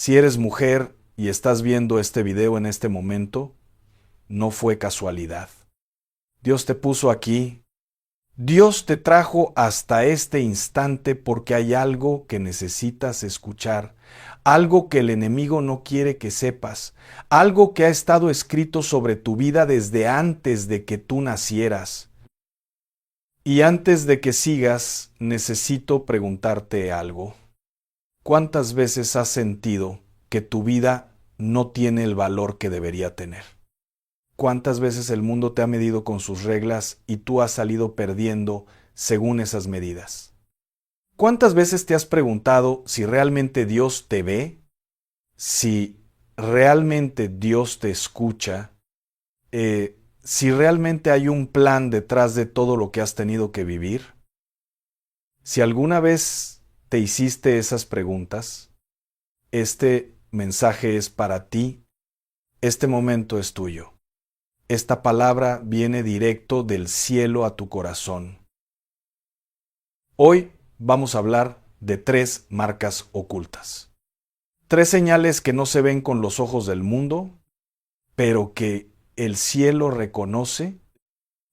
Si eres mujer y estás viendo este video en este momento, no fue casualidad. Dios te puso aquí. Dios te trajo hasta este instante porque hay algo que necesitas escuchar, algo que el enemigo no quiere que sepas, algo que ha estado escrito sobre tu vida desde antes de que tú nacieras. Y antes de que sigas, necesito preguntarte algo. ¿Cuántas veces has sentido que tu vida no tiene el valor que debería tener? ¿Cuántas veces el mundo te ha medido con sus reglas y tú has salido perdiendo según esas medidas? ¿Cuántas veces te has preguntado si realmente Dios te ve? ¿Si realmente Dios te escucha? ¿Si realmente hay un plan detrás de todo lo que has tenido que vivir? Si alguna vez te hiciste esas preguntas, este mensaje es para ti, este momento es tuyo. Esta palabra viene directo del cielo a tu corazón. Hoy vamos a hablar de 3 marcas ocultas. 3 señales que no se ven con los ojos del mundo, pero que el cielo reconoce.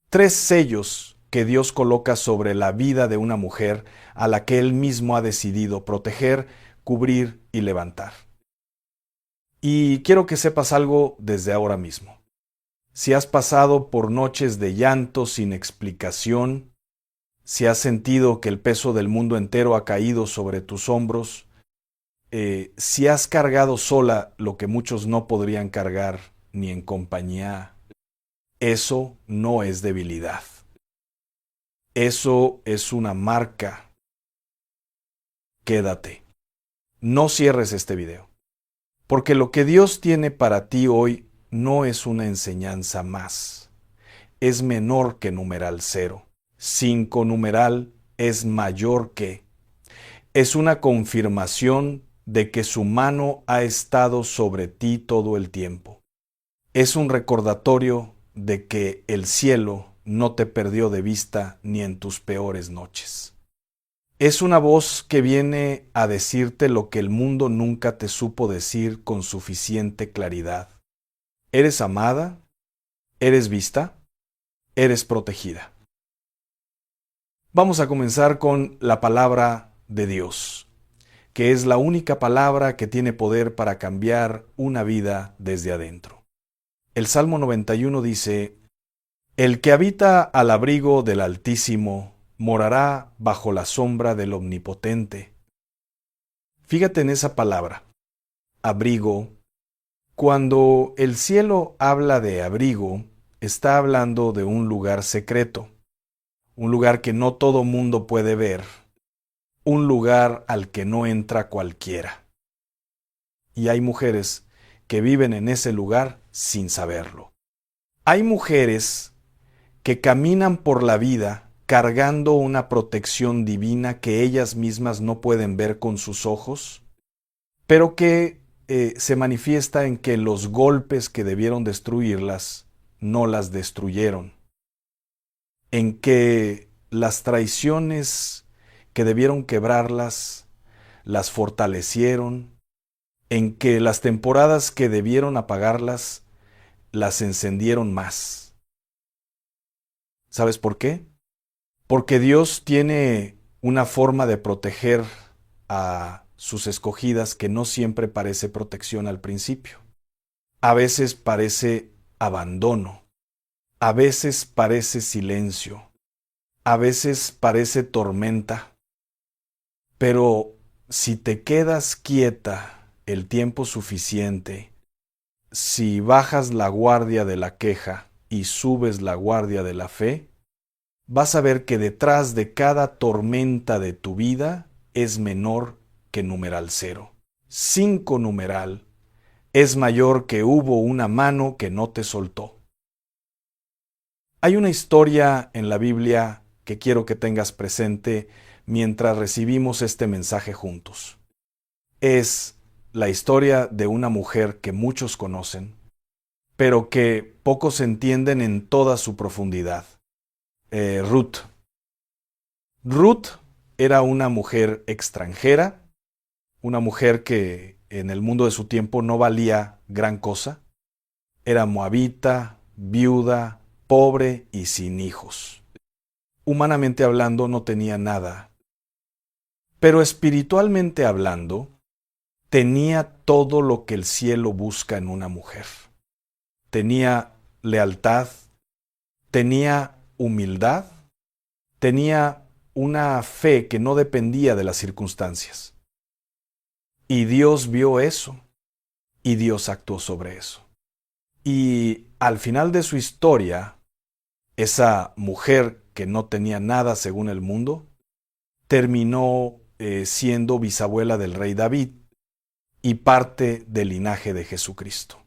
3 sellos que Dios coloca sobre la vida de una mujer a la que Él mismo ha decidido proteger, cubrir y levantar. Y quiero que sepas algo desde ahora mismo. Si has pasado por noches de llanto sin explicación, si has sentido que el peso del mundo entero ha caído sobre tus hombros, si has cargado sola lo que muchos no podrían cargar ni en compañía, eso no es debilidad. Eso es una marca. Quédate. No cierres este video, porque lo que Dios tiene para ti hoy no es una enseñanza más. Es menor que numeral 0. 5 numeral es mayor que. Es una confirmación de que su mano ha estado sobre ti todo el tiempo. Es un recordatorio de que el cielo no te perdió de vista ni en tus peores noches. Es una voz que viene a decirte lo que el mundo nunca te supo decir con suficiente claridad. ¿Eres amada? ¿Eres vista? ¿Eres protegida? Vamos a comenzar con la palabra de Dios, que es la única palabra que tiene poder para cambiar una vida desde adentro. El Salmo 91 dice: El que habita al abrigo del Altísimo morará bajo la sombra del Omnipotente. Fíjate en esa palabra, abrigo. Cuando el cielo habla de abrigo, está hablando de un lugar secreto, un lugar que no todo mundo puede ver, un lugar al que no entra cualquiera. Y hay mujeres que viven en ese lugar sin saberlo. Hay mujeres que caminan por la vida cargando una protección divina que ellas mismas no pueden ver con sus ojos, pero que se manifiesta en que los golpes que debieron destruirlas no las destruyeron, en que las traiciones que debieron quebrarlas las fortalecieron, en que las temporadas que debieron apagarlas las encendieron más. ¿Sabes por qué? Porque Dios tiene una forma de proteger a sus escogidas que no siempre parece protección al principio. A veces parece abandono, a veces parece silencio, a veces parece tormenta. Pero si te quedas quieta el tiempo suficiente, si bajas la guardia de la queja y subes la guardia de la fe, vas a ver que detrás de cada tormenta de tu vida es menor que numeral 0. 5 numeral es mayor que hubo una mano que no te soltó. Hay una historia en la Biblia que quiero que tengas presente mientras recibimos este mensaje juntos. Es la historia de una mujer que muchos conocen, pero que pocos entienden en toda su profundidad. Ruth. Ruth era una mujer extranjera, una mujer que en el mundo de su tiempo no valía gran cosa. Era moabita, viuda, pobre y sin hijos. Humanamente hablando, no tenía nada. Pero espiritualmente hablando, tenía todo lo que el cielo busca en una mujer. Tenía lealtad, tenía humildad, tenía una fe que no dependía de las circunstancias. Y Dios vio eso, y Dios actuó sobre eso. Y al final de su historia, esa mujer que no tenía nada según el mundo, terminó siendo bisabuela del rey David y parte del linaje de Jesucristo.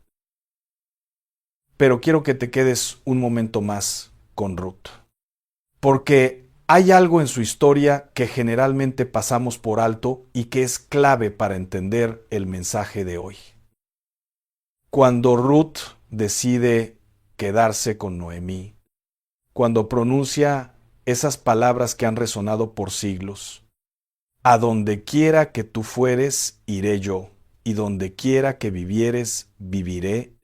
Pero quiero que te quedes un momento más con Ruth, porque hay algo en su historia que generalmente pasamos por alto y que es clave para entender el mensaje de hoy. Cuando Ruth decide quedarse con Noemí, cuando pronuncia esas palabras que han resonado por siglos, a donde quiera que tú fueres, iré yo, y donde quiera que vivieres, viviré.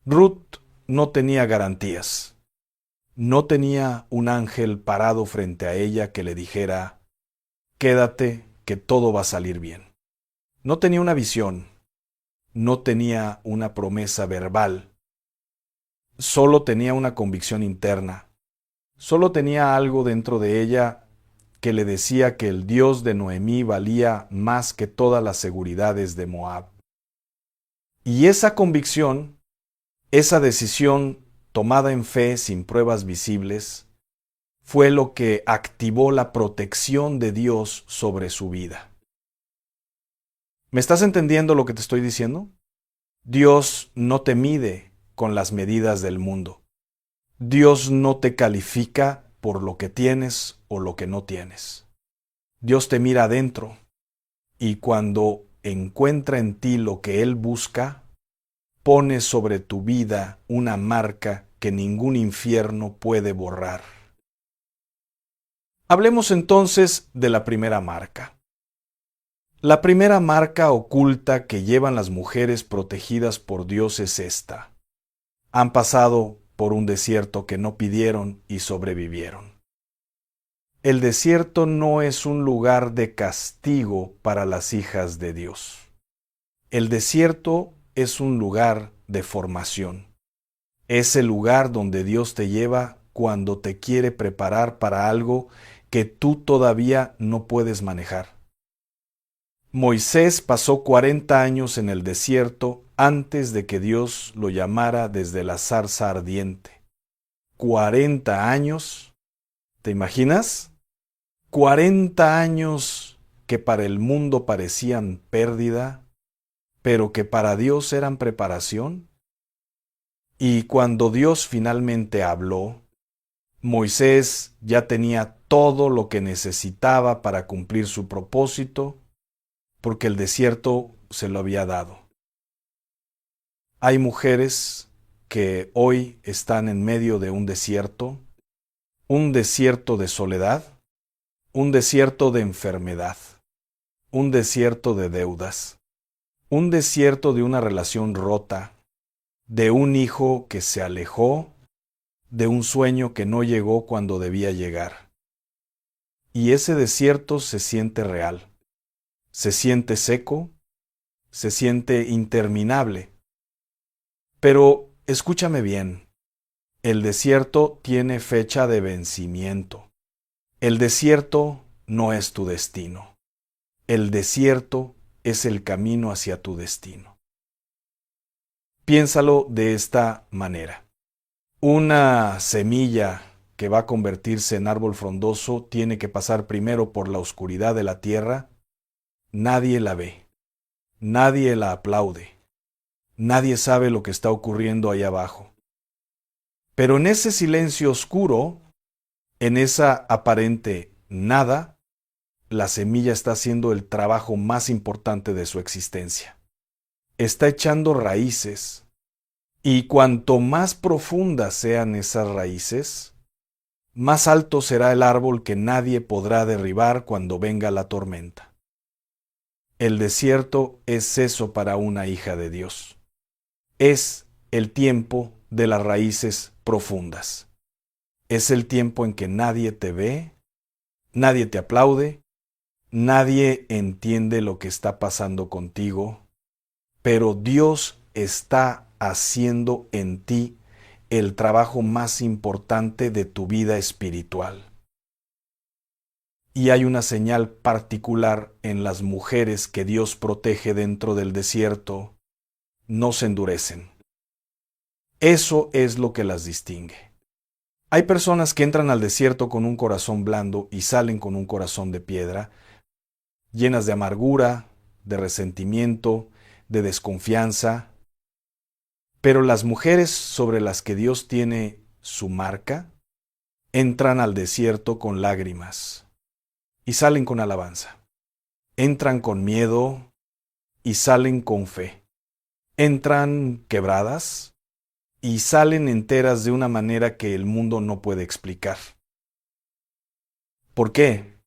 Ruth no tenía garantías. No tenía un ángel parado frente a ella que le dijera, quédate, que todo va a salir bien. No tenía una visión, no tenía una promesa verbal, solo tenía una convicción interna, solo tenía algo dentro de ella que le decía que el Dios de Noemí valía más que todas las seguridades de Moab. Y esa convicción, esa decisión tomada en fe sin pruebas visibles, fue lo que activó la protección de Dios sobre su vida. ¿Me estás entendiendo lo que te estoy diciendo? Dios no te mide con las medidas del mundo. Dios no te califica por lo que tienes o lo que no tienes. Dios te mira adentro y cuando encuentra en ti lo que Él busca, pone sobre tu vida una marca que ningún infierno puede borrar. Hablemos entonces de la primera marca. La primera marca oculta que llevan las mujeres protegidas por Dios es esta. Han pasado por un desierto que no pidieron y sobrevivieron. El desierto no es un lugar de castigo para las hijas de Dios. El desierto es un lugar de formación. Es el lugar donde Dios te lleva cuando te quiere preparar para algo que tú todavía no puedes manejar. Moisés pasó 40 años en el desierto antes de que Dios lo llamara desde la zarza ardiente. 40 años, ¿te imaginas? 40 años que para el mundo parecían pérdida, pero que para Dios eran preparación. Y cuando Dios finalmente habló, Moisés ya tenía todo lo que necesitaba para cumplir su propósito, porque el desierto se lo había dado. Hay mujeres que hoy están en medio de un desierto de soledad, un desierto de enfermedad, un desierto de deudas, un desierto de una relación rota, de un hijo que se alejó, de un sueño que no llegó cuando debía llegar. Y ese desierto se siente real, se siente seco, se siente interminable. Pero escúchame bien, el desierto tiene fecha de vencimiento. El desierto no es tu destino. El desierto es el camino hacia tu destino. Piénsalo de esta manera. Una semilla que va a convertirse en árbol frondoso tiene que pasar primero por la oscuridad de la tierra. Nadie la ve. Nadie la aplaude. Nadie sabe lo que está ocurriendo ahí abajo. Pero en ese silencio oscuro, en esa aparente nada, la semilla está haciendo el trabajo más importante de su existencia. Está echando raíces. Y cuanto más profundas sean esas raíces, más alto será el árbol que nadie podrá derribar cuando venga la tormenta. El desierto es eso para una hija de Dios. Es el tiempo de las raíces profundas. Es el tiempo en que nadie te ve, nadie te aplaude, nadie entiende lo que está pasando contigo, pero Dios está haciendo en ti el trabajo más importante de tu vida espiritual. Y hay una señal particular en las mujeres que Dios protege dentro del desierto: no se endurecen. Eso es lo que las distingue. Hay personas que entran al desierto con un corazón blando y salen con un corazón de piedra, llenas de amargura, de resentimiento, de desconfianza. Pero las mujeres sobre las que Dios tiene su marca entran al desierto con lágrimas y salen con alabanza. Entran con miedo y salen con fe. Entran quebradas y salen enteras de una manera que el mundo no puede explicar. ¿Por qué?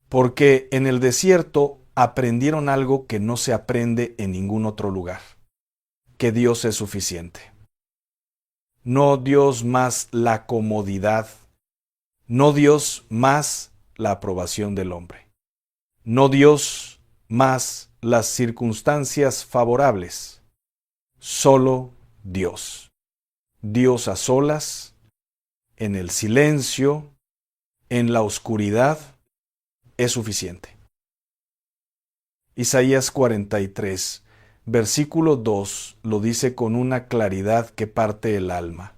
Porque en el desierto aprendieron algo que no se aprende en ningún otro lugar: que Dios es suficiente. No Dios más la comodidad, no Dios más la aprobación del hombre, no Dios más las circunstancias favorables, solo Dios. Dios a solas, en el silencio, en la oscuridad, es suficiente. Isaías 43, versículo 2, lo dice con una claridad que parte el alma: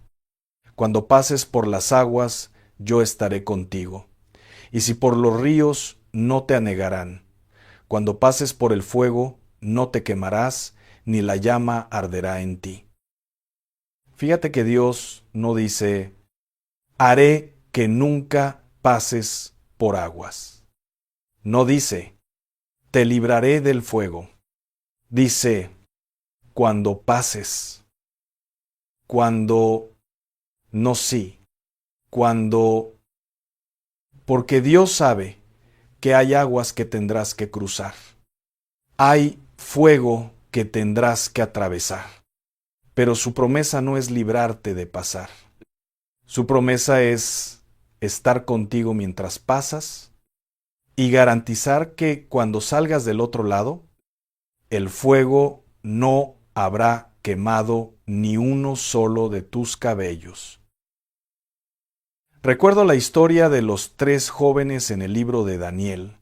cuando pases por las aguas, yo estaré contigo, y si por los ríos, no te anegarán. Cuando pases por el fuego, no te quemarás, ni la llama arderá en ti. Fíjate que Dios no dice: haré que nunca pases por aguas. No dice: te libraré del fuego. Dice: cuando pases. Cuando no sí. Cuando... Porque Dios sabe que hay aguas que tendrás que cruzar. Hay fuego que tendrás que atravesar. Pero su promesa no es librarte de pasar. Su promesa es estar contigo mientras pasas y garantizar que cuando salgas del otro lado, el fuego no habrá quemado ni uno solo de tus cabellos. Recuerdo la historia de los 3 jóvenes en el libro de Daniel: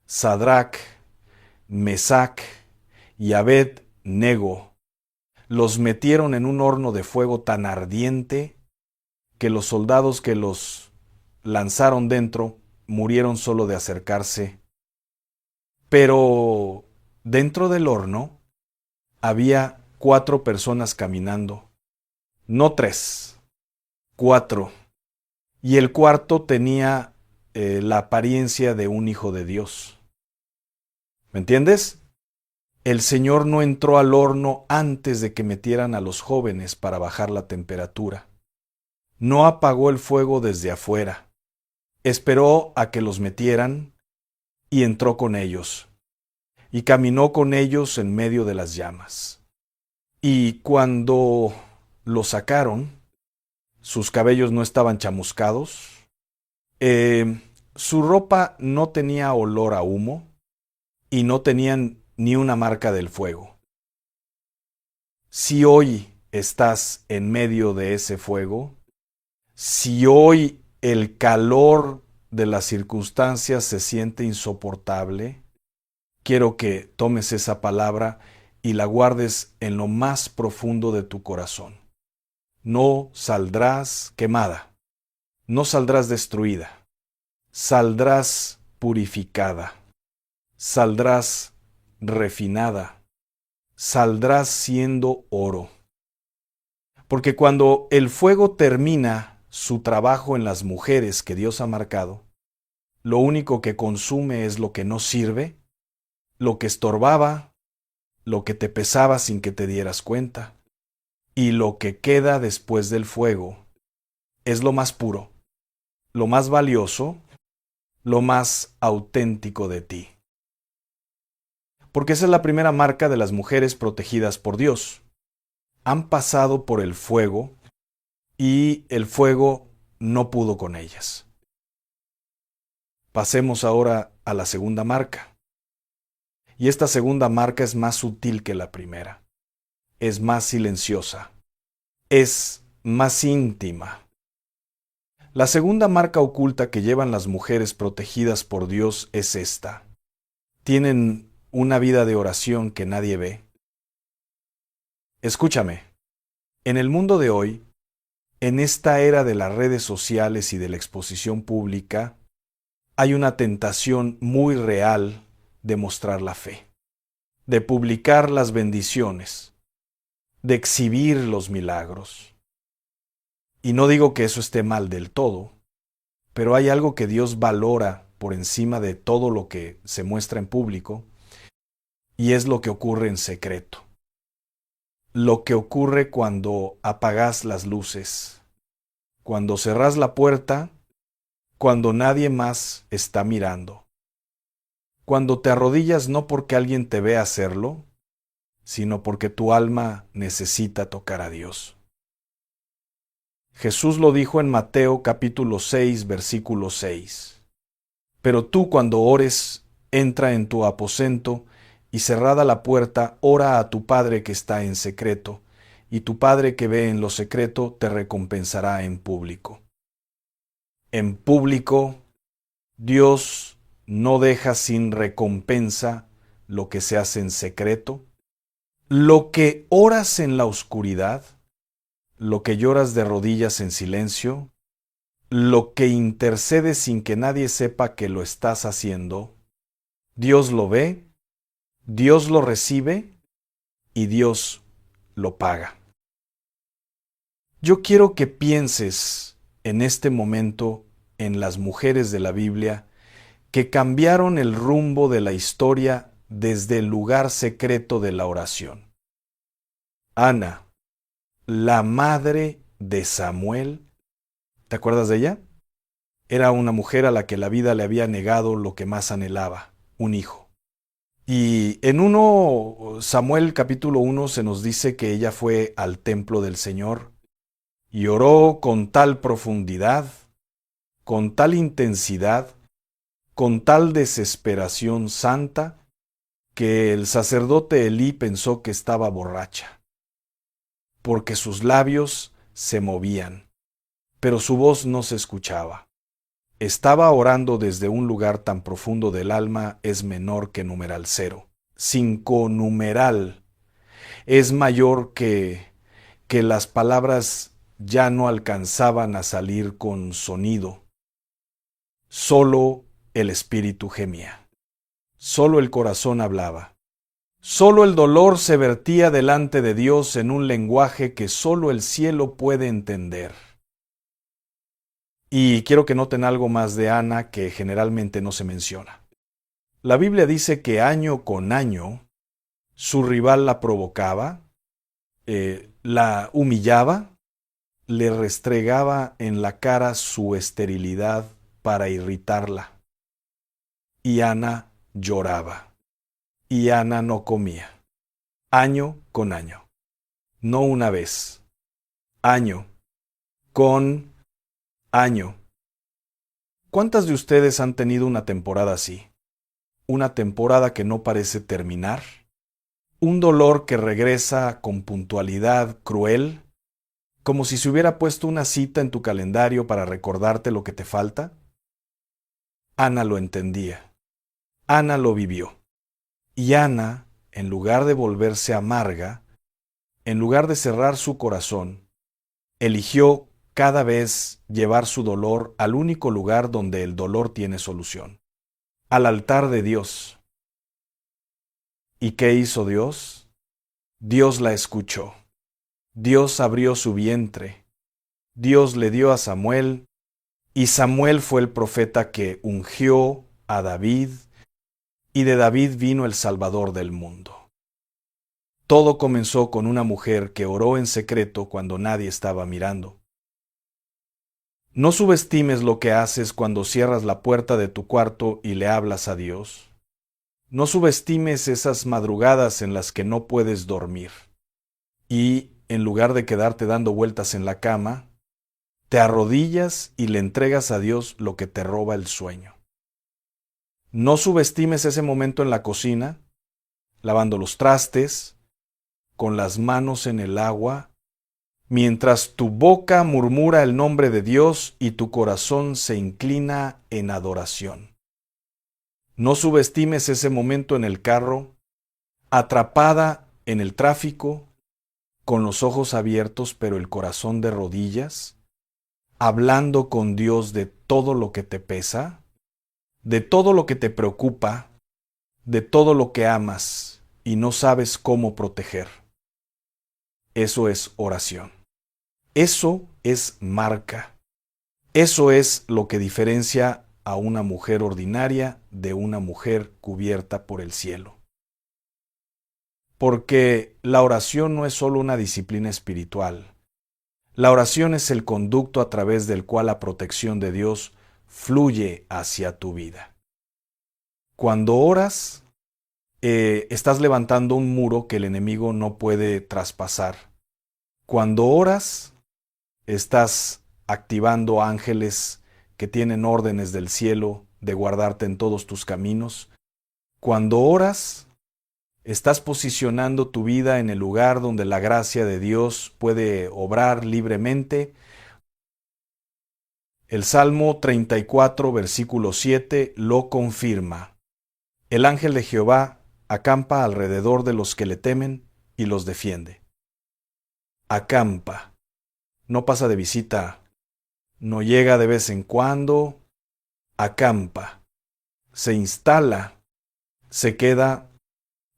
Sadrac, Mesac y Abed-Nego. Los metieron en un horno de fuego tan ardiente que los soldados que los lanzaron dentro murieron solo de acercarse. Pero dentro del horno había 4 personas caminando, no 3, 4. Y el cuarto tenía la apariencia de un hijo de Dios. ¿Me entiendes? El Señor no entró al horno antes de que metieran a los jóvenes para bajar la temperatura. No apagó el fuego desde afuera. Esperó a que los metieran y entró con ellos. Y caminó con ellos en medio de las llamas. Y cuando los sacaron, sus cabellos no estaban chamuscados, su ropa no tenía olor a humo y no tenían ni una marca del fuego. Si hoy estás en medio de ese fuego, si hoy el calor de las circunstancias se siente insoportable, quiero que tomes esa palabra y la guardes en lo más profundo de tu corazón. No saldrás quemada, no saldrás destruida, saldrás purificada, saldrás refinada, saldrás siendo oro. Porque cuando el fuego termina su trabajo en las mujeres que Dios ha marcado, lo único que consume es lo que no sirve, lo que estorbaba, lo que te pesaba sin que te dieras cuenta. Y lo que queda después del fuego es lo más puro, lo más valioso, lo más auténtico de ti. porque esa es la primera marca de las mujeres protegidas por Dios. Han pasado por el fuego y el fuego no pudo con ellas. Pasemos ahora a la segunda marca. Y esta segunda marca es más sutil que la primera. Es más silenciosa. Es más íntima. La segunda marca oculta que llevan las mujeres protegidas por Dios es esta. Tienen una vida de oración que nadie ve. Escúchame, en el mundo de hoy, en esta era de las redes sociales y de la exposición pública, hay una tentación muy real de mostrar la fe, de publicar las bendiciones, de exhibir los milagros. Y no digo que eso esté mal del todo, pero hay algo que Dios valora por encima de todo lo que se muestra en público, y es lo que ocurre en secreto. Lo que ocurre cuando apagas las luces, cuando cerrás la puerta, cuando nadie más está mirando, cuando te arrodillas no porque alguien te vea hacerlo, sino porque tu alma necesita tocar a Dios. Jesús lo dijo en Mateo capítulo 6, versículo 6. Pero tú cuando ores, entra en tu aposento y cerrada la puerta, ora a tu Padre que está en secreto, y tu Padre que ve en lo secreto te recompensará en público. En público, Dios no deja sin recompensa lo que se hace en secreto. Lo que oras en la oscuridad, lo que lloras de rodillas en silencio, lo que intercedes sin que nadie sepa que lo estás haciendo, Dios lo ve, Dios lo recibe y Dios lo paga. Yo quiero que pienses en este momento en las mujeres de la Biblia que cambiaron el rumbo de la historia desde el lugar secreto de la oración. Ana, la madre de Samuel, ¿te acuerdas de ella? Era una mujer a la que la vida le había negado lo que más anhelaba, un hijo. Y en 1 Samuel capítulo 1 se nos dice que ella fue al templo del Señor y oró con tal profundidad, con tal intensidad, con tal desesperación santa, que el sacerdote Elí pensó que estaba borracha, porque sus labios se movían, pero su voz no se escuchaba. Estaba orando desde un lugar tan profundo del alma es menor que numeral 0. 5 numeral es mayor que las palabras ya no alcanzaban a salir con sonido. Solo el espíritu gemía. Solo el corazón hablaba. Solo el dolor se vertía delante de Dios en un lenguaje que solo el cielo puede entender. Y quiero que noten algo más de Ana que generalmente no se menciona. La Biblia dice que año con año su rival la provocaba, la humillaba, le restregaba en la cara su esterilidad para irritarla. Y Ana lloraba. Y Ana no comía. Año con año. No una vez. Año con año. ¿Cuántas de ustedes han tenido una temporada así? Una temporada que no parece terminar. Un dolor que regresa con puntualidad cruel, como si se hubiera puesto una cita en tu calendario para recordarte lo que te falta. Ana lo entendía. Ana lo vivió. Y Ana, en lugar de volverse amarga, en lugar de cerrar su corazón, eligió cada vez llevar su dolor al único lugar donde el dolor tiene solución, al altar de Dios. ¿Y qué hizo Dios? Dios la escuchó. Dios abrió su vientre. Dios le dio a Samuel, y Samuel fue el profeta que ungió a David, y de David vino el Salvador del mundo. Todo comenzó con una mujer que oró en secreto cuando nadie estaba mirando. No subestimes lo que haces cuando cierras la puerta de tu cuarto y le hablas a Dios. No subestimes esas madrugadas en las que no puedes dormir y, en lugar de quedarte dando vueltas en la cama, te arrodillas y le entregas a Dios lo que te roba el sueño. No subestimes ese momento en la cocina, lavando los trastes, con las manos en el agua, mientras tu boca murmura el nombre de Dios y tu corazón se inclina en adoración. No subestimes ese momento en el carro, atrapada en el tráfico, con los ojos abiertos pero el corazón de rodillas, hablando con Dios de todo lo que te pesa, de todo lo que te preocupa, de todo lo que amas y no sabes cómo proteger. Eso es oración. Eso es marca. Eso es lo que diferencia a una mujer ordinaria de una mujer cubierta por el cielo. Porque la oración no es solo una disciplina espiritual. La oración es el conducto a través del cual la protección de Dios fluye hacia tu vida. Cuando oras, estás levantando un muro que el enemigo no puede traspasar. Cuando oras, estás activando ángeles que tienen órdenes del cielo de guardarte en todos tus caminos. Cuando oras, estás posicionando tu vida en el lugar donde la gracia de Dios puede obrar libremente. El Salmo 34, versículo 7, lo confirma. El ángel de Jehová acampa alrededor de los que le temen y los defiende. Acampa. No pasa de visita, no llega de vez en cuando, acampa, se instala, se queda,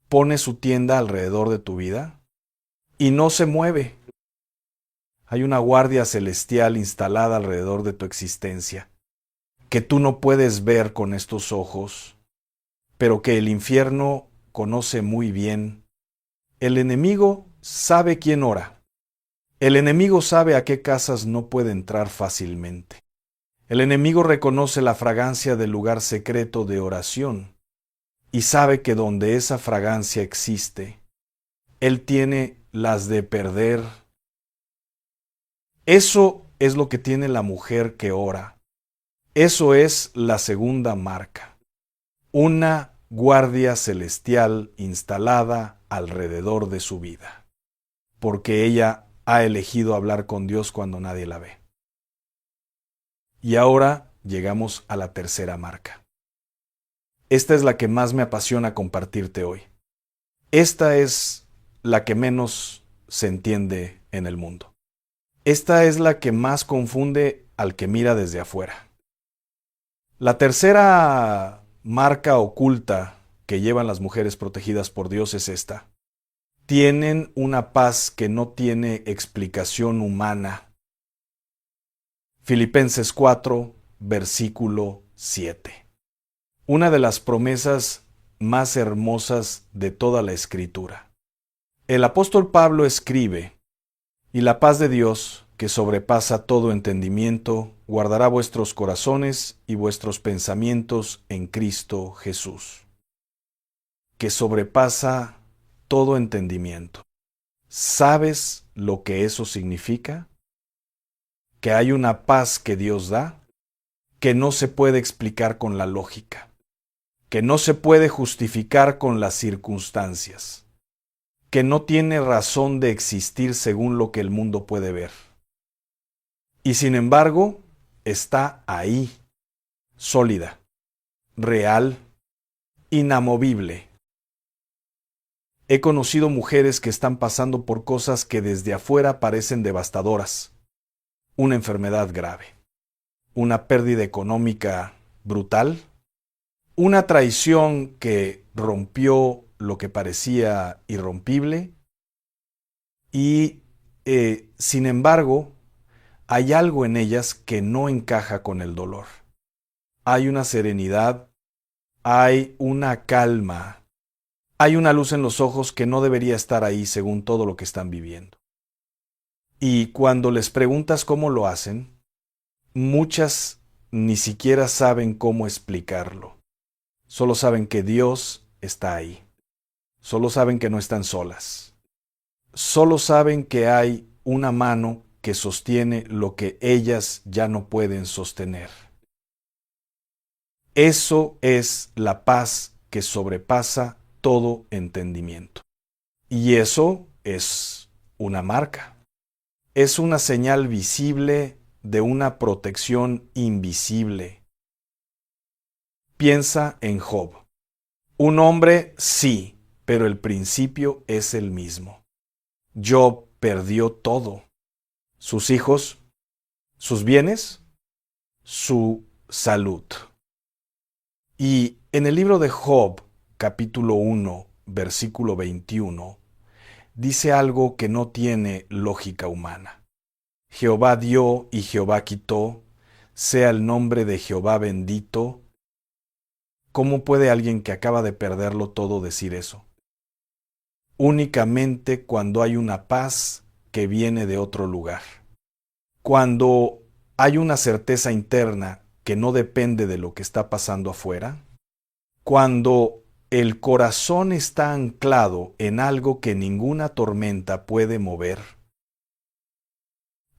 pone su tienda alrededor de tu vida y no se mueve. Hay una guardia celestial instalada alrededor de tu existencia, que tú no puedes ver con estos ojos, pero que el infierno conoce muy bien. El enemigo sabe quién ora. El enemigo sabe a qué casas no puede entrar fácilmente. El enemigo reconoce la fragancia del lugar secreto de oración y sabe que donde esa fragancia existe, él tiene las de perder. Eso es lo que tiene la mujer que ora. Eso es la segunda marca. Una guardia celestial instalada alrededor de su vida, porque ella ha elegido hablar con Dios cuando nadie la ve. Y ahora llegamos a la tercera marca. Esta es la que más me apasiona compartirte hoy. Esta es la que menos se entiende en el mundo. Esta es la que más confunde al que mira desde afuera. La tercera marca oculta que llevan las mujeres protegidas por Dios es esta. Tienen una paz que no tiene explicación humana. Filipenses 4, versículo 7. Una de las promesas más hermosas de toda la Escritura. El apóstol Pablo escribe, y la paz de Dios, que sobrepasa todo entendimiento, guardará vuestros corazones y vuestros pensamientos en Cristo Jesús. Que sobrepasa todo entendimiento. ¿Sabes lo que eso significa? Que hay una paz que Dios da, que no se puede explicar con la lógica, que no se puede justificar con las circunstancias, que no tiene razón de existir según lo que el mundo puede ver. Y sin embargo, está ahí, sólida, real, inamovible. He conocido mujeres que están pasando por cosas que desde afuera parecen devastadoras. Una enfermedad grave, una pérdida económica brutal, una traición que rompió lo que parecía irrompible y, sin embargo, hay algo en ellas que no encaja con el dolor. Hay una serenidad, hay una calma, hay una luz en los ojos que no debería estar ahí según todo lo que están viviendo. Y cuando les preguntas cómo lo hacen, muchas ni siquiera saben cómo explicarlo. Solo saben que Dios está ahí. Solo saben que no están solas. Solo saben que hay una mano que sostiene lo que ellas ya no pueden sostener. Eso es la paz que sobrepasa todo entendimiento. Y eso es una marca. Es una señal visible de una protección invisible. Piensa en Job. Un hombre, sí, pero el principio es el mismo. Job perdió todo. Sus hijos, sus bienes, su salud. Y en el libro de Job, capítulo 1, versículo 21, dice algo que no tiene lógica humana. Jehová dio y Jehová quitó, sea el nombre de Jehová bendito. ¿Cómo puede alguien que acaba de perderlo todo decir eso? Únicamente cuando hay una paz que viene de otro lugar. Cuando hay una certeza interna que no depende de lo que está pasando afuera. Cuando el corazón está anclado en algo que ninguna tormenta puede mover.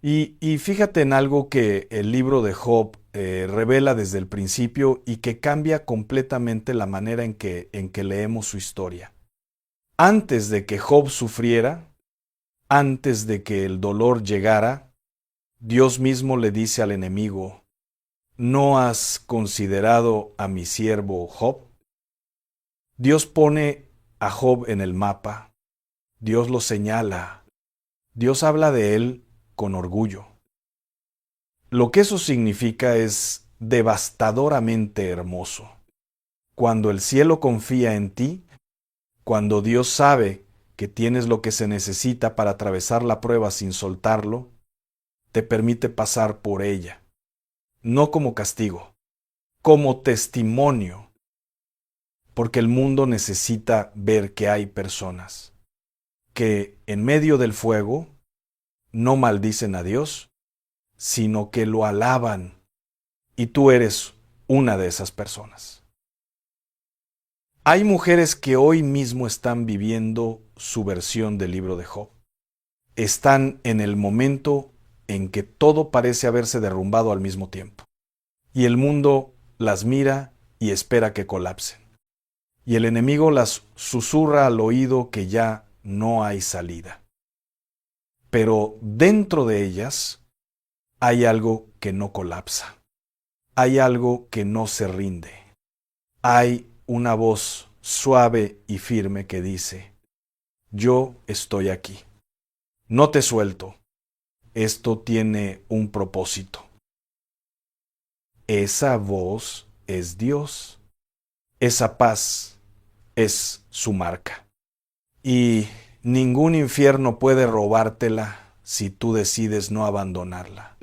Y fíjate en algo que el libro de Job revela desde el principio y que cambia completamente la manera en que leemos su historia. Antes de que Job sufriera, antes de que el dolor llegara, Dios mismo le dice al enemigo, ¿no has considerado a mi siervo Job? Dios pone a Job en el mapa, Dios lo señala, Dios habla de él con orgullo. Lo que eso significa es devastadoramente hermoso. Cuando el cielo confía en ti, cuando Dios sabe que tienes lo que se necesita para atravesar la prueba sin soltarlo, te permite pasar por ella, no como castigo, como testimonio, porque el mundo necesita ver que hay personas que en medio del fuego no maldicen a Dios, sino que lo alaban, y tú eres una de esas personas. Hay mujeres que hoy mismo están viviendo su versión del libro de Job. Están en el momento en que todo parece haberse derrumbado al mismo tiempo. Y el mundo las mira y espera que colapsen. Y el enemigo las susurra al oído que ya no hay salida. Pero dentro de ellas hay algo que no colapsa. Hay algo que no se rinde. Hay una voz suave y firme que dice, yo estoy aquí. No te suelto. Esto tiene un propósito. Esa voz es Dios. Esa paz es su marca. Y ningún infierno puede robártela si tú decides no abandonarla.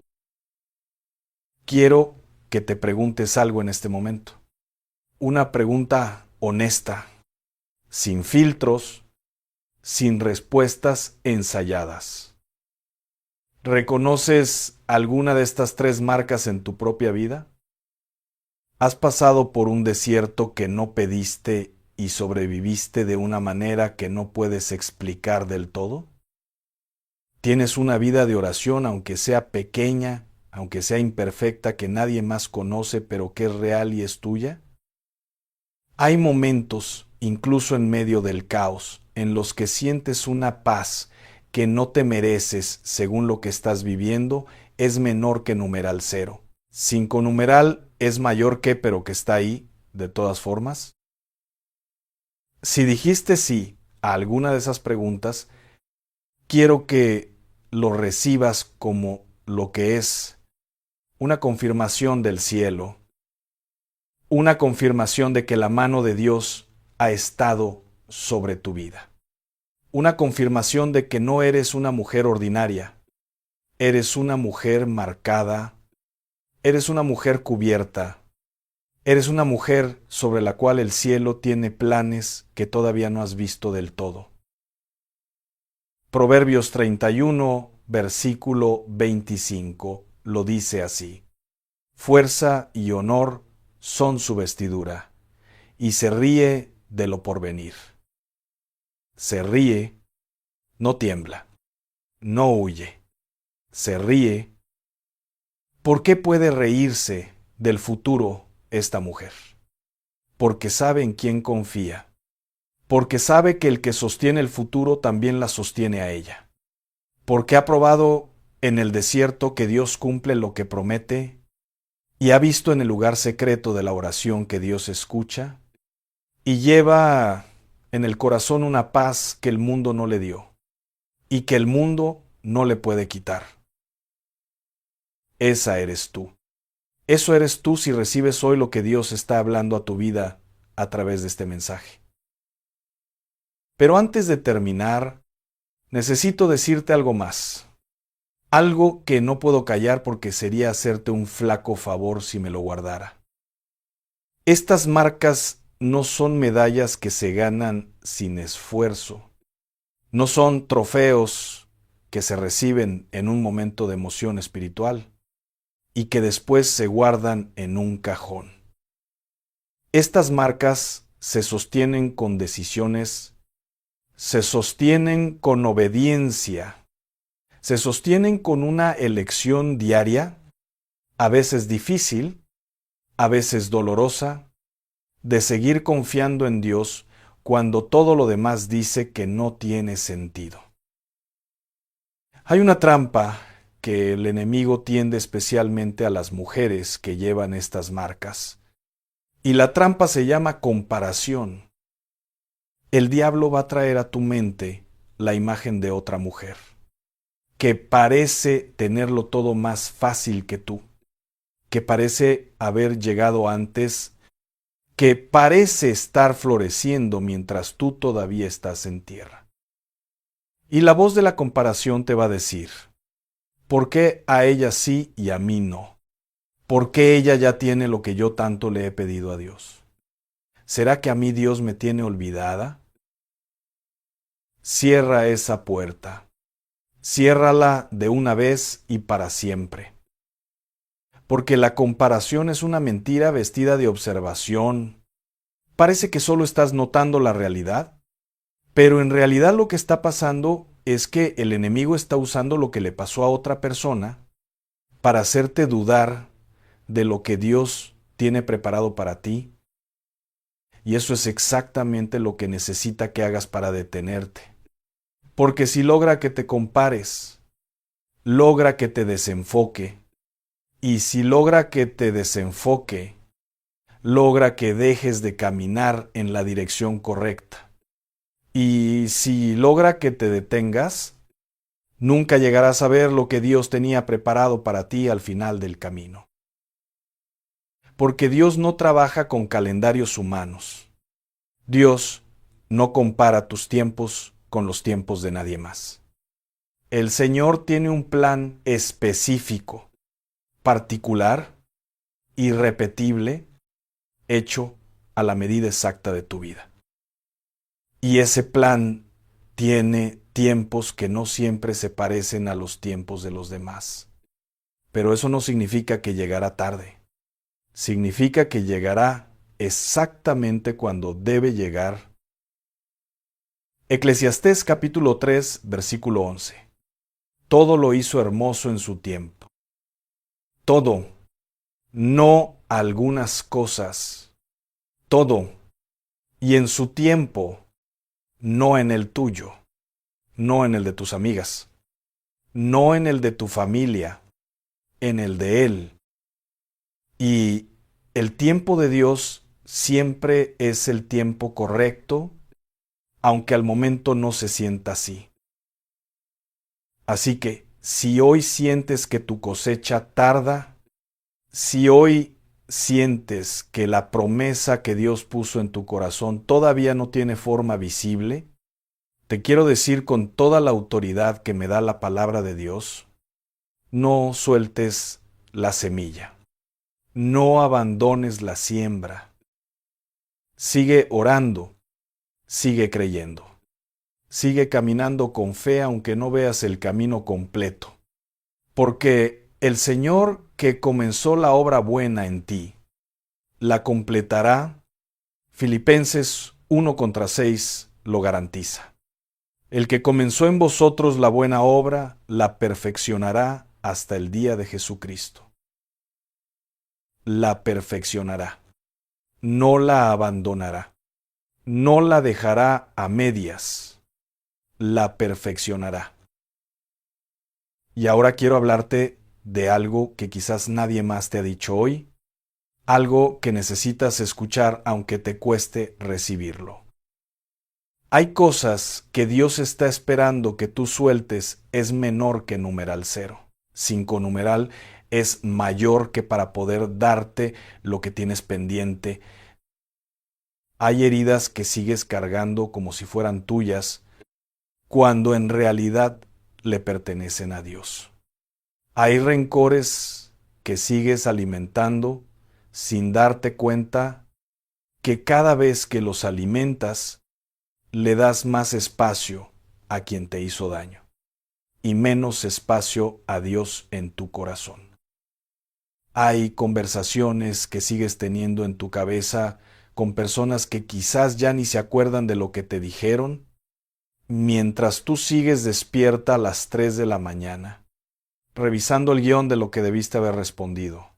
Quiero que te preguntes algo en este momento. Una pregunta honesta, sin filtros, sin respuestas ensayadas. ¿Reconoces alguna de estas tres marcas en tu propia vida? ¿Has pasado por un desierto que no pediste y sobreviviste de una manera que no puedes explicar del todo? ¿Tienes una vida de oración, aunque sea pequeña, aunque sea imperfecta, que nadie más conoce, pero que es real y es tuya? Hay momentos, incluso en medio del caos, en los que sientes una paz que no te mereces según lo que estás viviendo, es menor que numeral 0. 5 numeral es mayor que, pero que está ahí, de todas formas. Si dijiste sí a alguna de esas preguntas, quiero que lo recibas como lo que es una confirmación del cielo, una confirmación de que la mano de Dios ha estado sobre tu vida, una confirmación de que no eres una mujer ordinaria, eres una mujer marcada, eres una mujer cubierta, eres una mujer sobre la cual el cielo tiene planes que todavía no has visto del todo. Proverbios 31, versículo 25, lo dice así. Fuerza y honor son su vestidura, y se ríe de lo porvenir. Se ríe, no tiembla, no huye. Se ríe. ¿Por qué puede reírse del futuro esta mujer? Porque sabe en quién confía. Porque sabe que el que sostiene el futuro también la sostiene a ella. Porque ha probado en el desierto que Dios cumple lo que promete y ha visto en el lugar secreto de la oración que Dios escucha y lleva en el corazón una paz que el mundo no le dio y que el mundo no le puede quitar. Esa eres tú. Eso eres tú si recibes hoy lo que Dios está hablando a tu vida a través de este mensaje. Pero antes de terminar, necesito decirte algo más. Algo que no puedo callar porque sería hacerte un flaco favor si me lo guardara. Estas marcas no son medallas que se ganan sin esfuerzo. No son trofeos que se reciben en un momento de emoción espiritual y que después se guardan en un cajón. Estas marcas se sostienen con decisiones, se sostienen con obediencia, se sostienen con una elección diaria, a veces difícil, a veces dolorosa, de seguir confiando en Dios cuando todo lo demás dice que no tiene sentido. Hay una trampa que el enemigo tiende especialmente a las mujeres que llevan estas marcas. Y la trampa se llama comparación. El diablo va a traer a tu mente la imagen de otra mujer, que parece tenerlo todo más fácil que tú, que parece haber llegado antes, que parece estar floreciendo mientras tú todavía estás en tierra. Y la voz de la comparación te va a decir, ¿por qué a ella sí y a mí no? ¿Por qué ella ya tiene lo que yo tanto le he pedido a Dios? ¿Será que a mí Dios me tiene olvidada? Cierra esa puerta. Ciérrala de una vez y para siempre. Porque la comparación es una mentira vestida de observación. Parece que solo estás notando la realidad, pero en realidad lo que está pasando es que el enemigo está usando lo que le pasó a otra persona para hacerte dudar de lo que Dios tiene preparado para ti. Y eso es exactamente lo que necesita que hagas para detenerte. Porque si logra que te compares, logra que te desenfoque. Y si logra que te desenfoque, logra que dejes de caminar en la dirección correcta. Y si logra que te detengas, nunca llegarás a ver lo que Dios tenía preparado para ti al final del camino. Porque Dios no trabaja con calendarios humanos. Dios no compara tus tiempos con los tiempos de nadie más. El Señor tiene un plan específico, particular, irrepetible, hecho a la medida exacta de tu vida. Y ese plan tiene tiempos que no siempre se parecen a los tiempos de los demás. Pero eso no significa que llegará tarde. Significa que llegará exactamente cuando debe llegar. Eclesiastés capítulo 3, versículo 11. Todo lo hizo hermoso en su tiempo. Todo, no algunas cosas. Todo, y en su tiempo, no en el tuyo, no en el de tus amigas, no en el de tu familia, en el de Él. Y el tiempo de Dios siempre es el tiempo correcto, aunque al momento no se sienta así. Así que, si hoy sientes que tu cosecha tarda, si hoy sientes que la promesa que Dios puso en tu corazón todavía no tiene forma visible, te quiero decir con toda la autoridad que me da la palabra de Dios, no sueltes la semilla. No abandones la siembra. Sigue orando, sigue creyendo. Sigue caminando con fe aunque no veas el camino completo. Porque el Señor que comenzó la obra buena en ti, la completará. Filipenses 1:6 lo garantiza. El que comenzó en vosotros la buena obra, la perfeccionará hasta el día de Jesucristo. La perfeccionará. No la abandonará. No la dejará a medias. La perfeccionará. Y ahora quiero hablarte de algo que quizás nadie más te ha dicho hoy, algo que necesitas escuchar aunque te cueste recibirlo. Hay cosas que Dios está esperando que tú sueltes es menor que numeral 0. 5 numeral es mayor que para poder darte lo que tienes pendiente. Hay heridas que sigues cargando como si fueran tuyas, cuando en realidad le pertenecen a Dios. Hay rencores que sigues alimentando sin darte cuenta que cada vez que los alimentas, le das más espacio a quien te hizo daño y menos espacio a Dios en tu corazón. Hay conversaciones que sigues teniendo en tu cabeza con personas que quizás ya ni se acuerdan de lo que te dijeron, mientras tú sigues despierta a las 3 de la mañana, revisando el guión de lo que debiste haber respondido.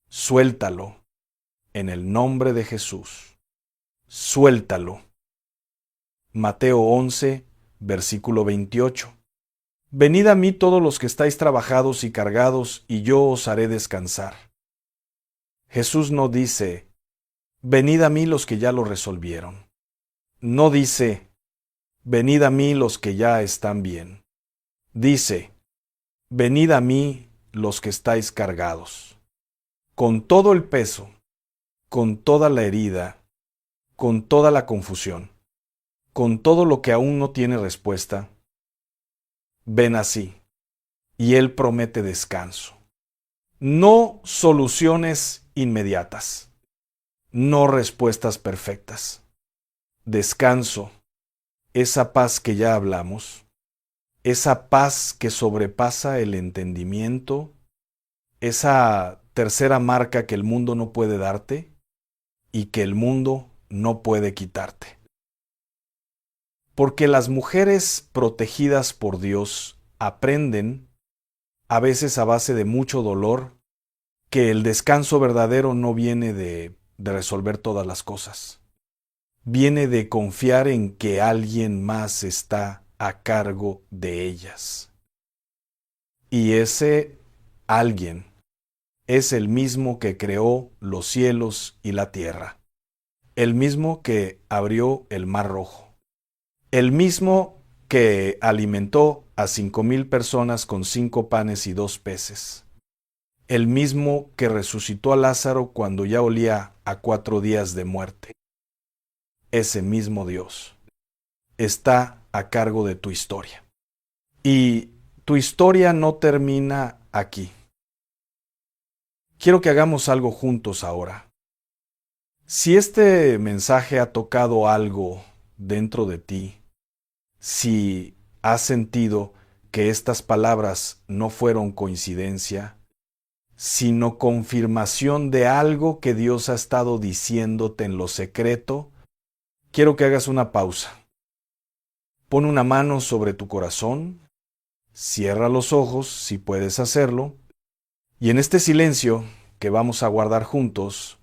Suéltalo en el nombre de Jesús. Suéltalo. Mateo 11, versículo 28. Venid a mí todos los que estáis trabajados y cargados, y yo os haré descansar. Jesús no dice, venid a mí los que ya lo resolvieron. No dice, venid a mí los que ya están bien. Dice, venid a mí los que estáis cargados, con todo el peso, con toda la herida, con toda la confusión, con todo lo que aún no tiene respuesta. Ven así, y Él promete descanso. No soluciones inmediatas, no respuestas perfectas. Descanso, esa paz que ya hablamos, esa paz que sobrepasa el entendimiento, esa tercera marca que el mundo no puede darte y que el mundo no puede quitarte. Porque las mujeres protegidas por Dios aprenden, a veces a base de mucho dolor, que el descanso verdadero no viene de resolver todas las cosas. Viene de confiar en que alguien más está a cargo de ellas. Y ese alguien es el mismo que creó los cielos y la tierra, el mismo que abrió el mar rojo, el mismo que alimentó a 5,000 personas con 5 panes y 2 peces, el mismo que resucitó a Lázaro cuando ya olía a 4 días de muerte. Ese mismo Dios está a cargo de tu historia. Y tu historia no termina aquí. Quiero que hagamos algo juntos ahora. Si este mensaje ha tocado algo dentro de ti, si has sentido que estas palabras no fueron coincidencia, sino confirmación de algo que Dios ha estado diciéndote en lo secreto, quiero que hagas una pausa. Pon una mano sobre tu corazón, cierra los ojos si puedes hacerlo, y en este silencio que vamos a guardar juntos,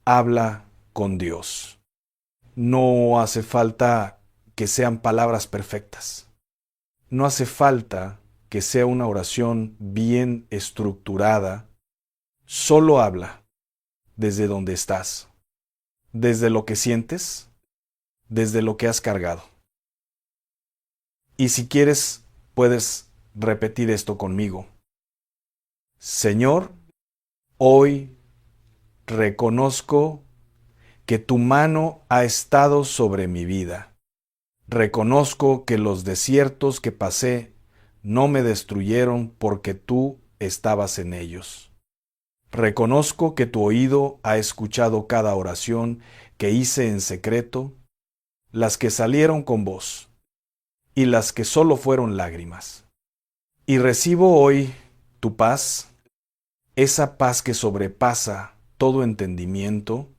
habla con Dios. No hace falta que sean palabras perfectas. No hace falta que sea una oración bien estructurada. Solo habla desde donde estás, desde lo que sientes, desde lo que has cargado. Y si quieres, puedes repetir esto conmigo. Señor, hoy reconozco que tu mano ha estado sobre mi vida. Reconozco que los desiertos que pasé no me destruyeron porque tú estabas en ellos. Reconozco que tu oído ha escuchado cada oración que hice en secreto, las que salieron con voz y las que solo fueron lágrimas. Y recibo hoy tu paz, esa paz que sobrepasa todo entendimiento,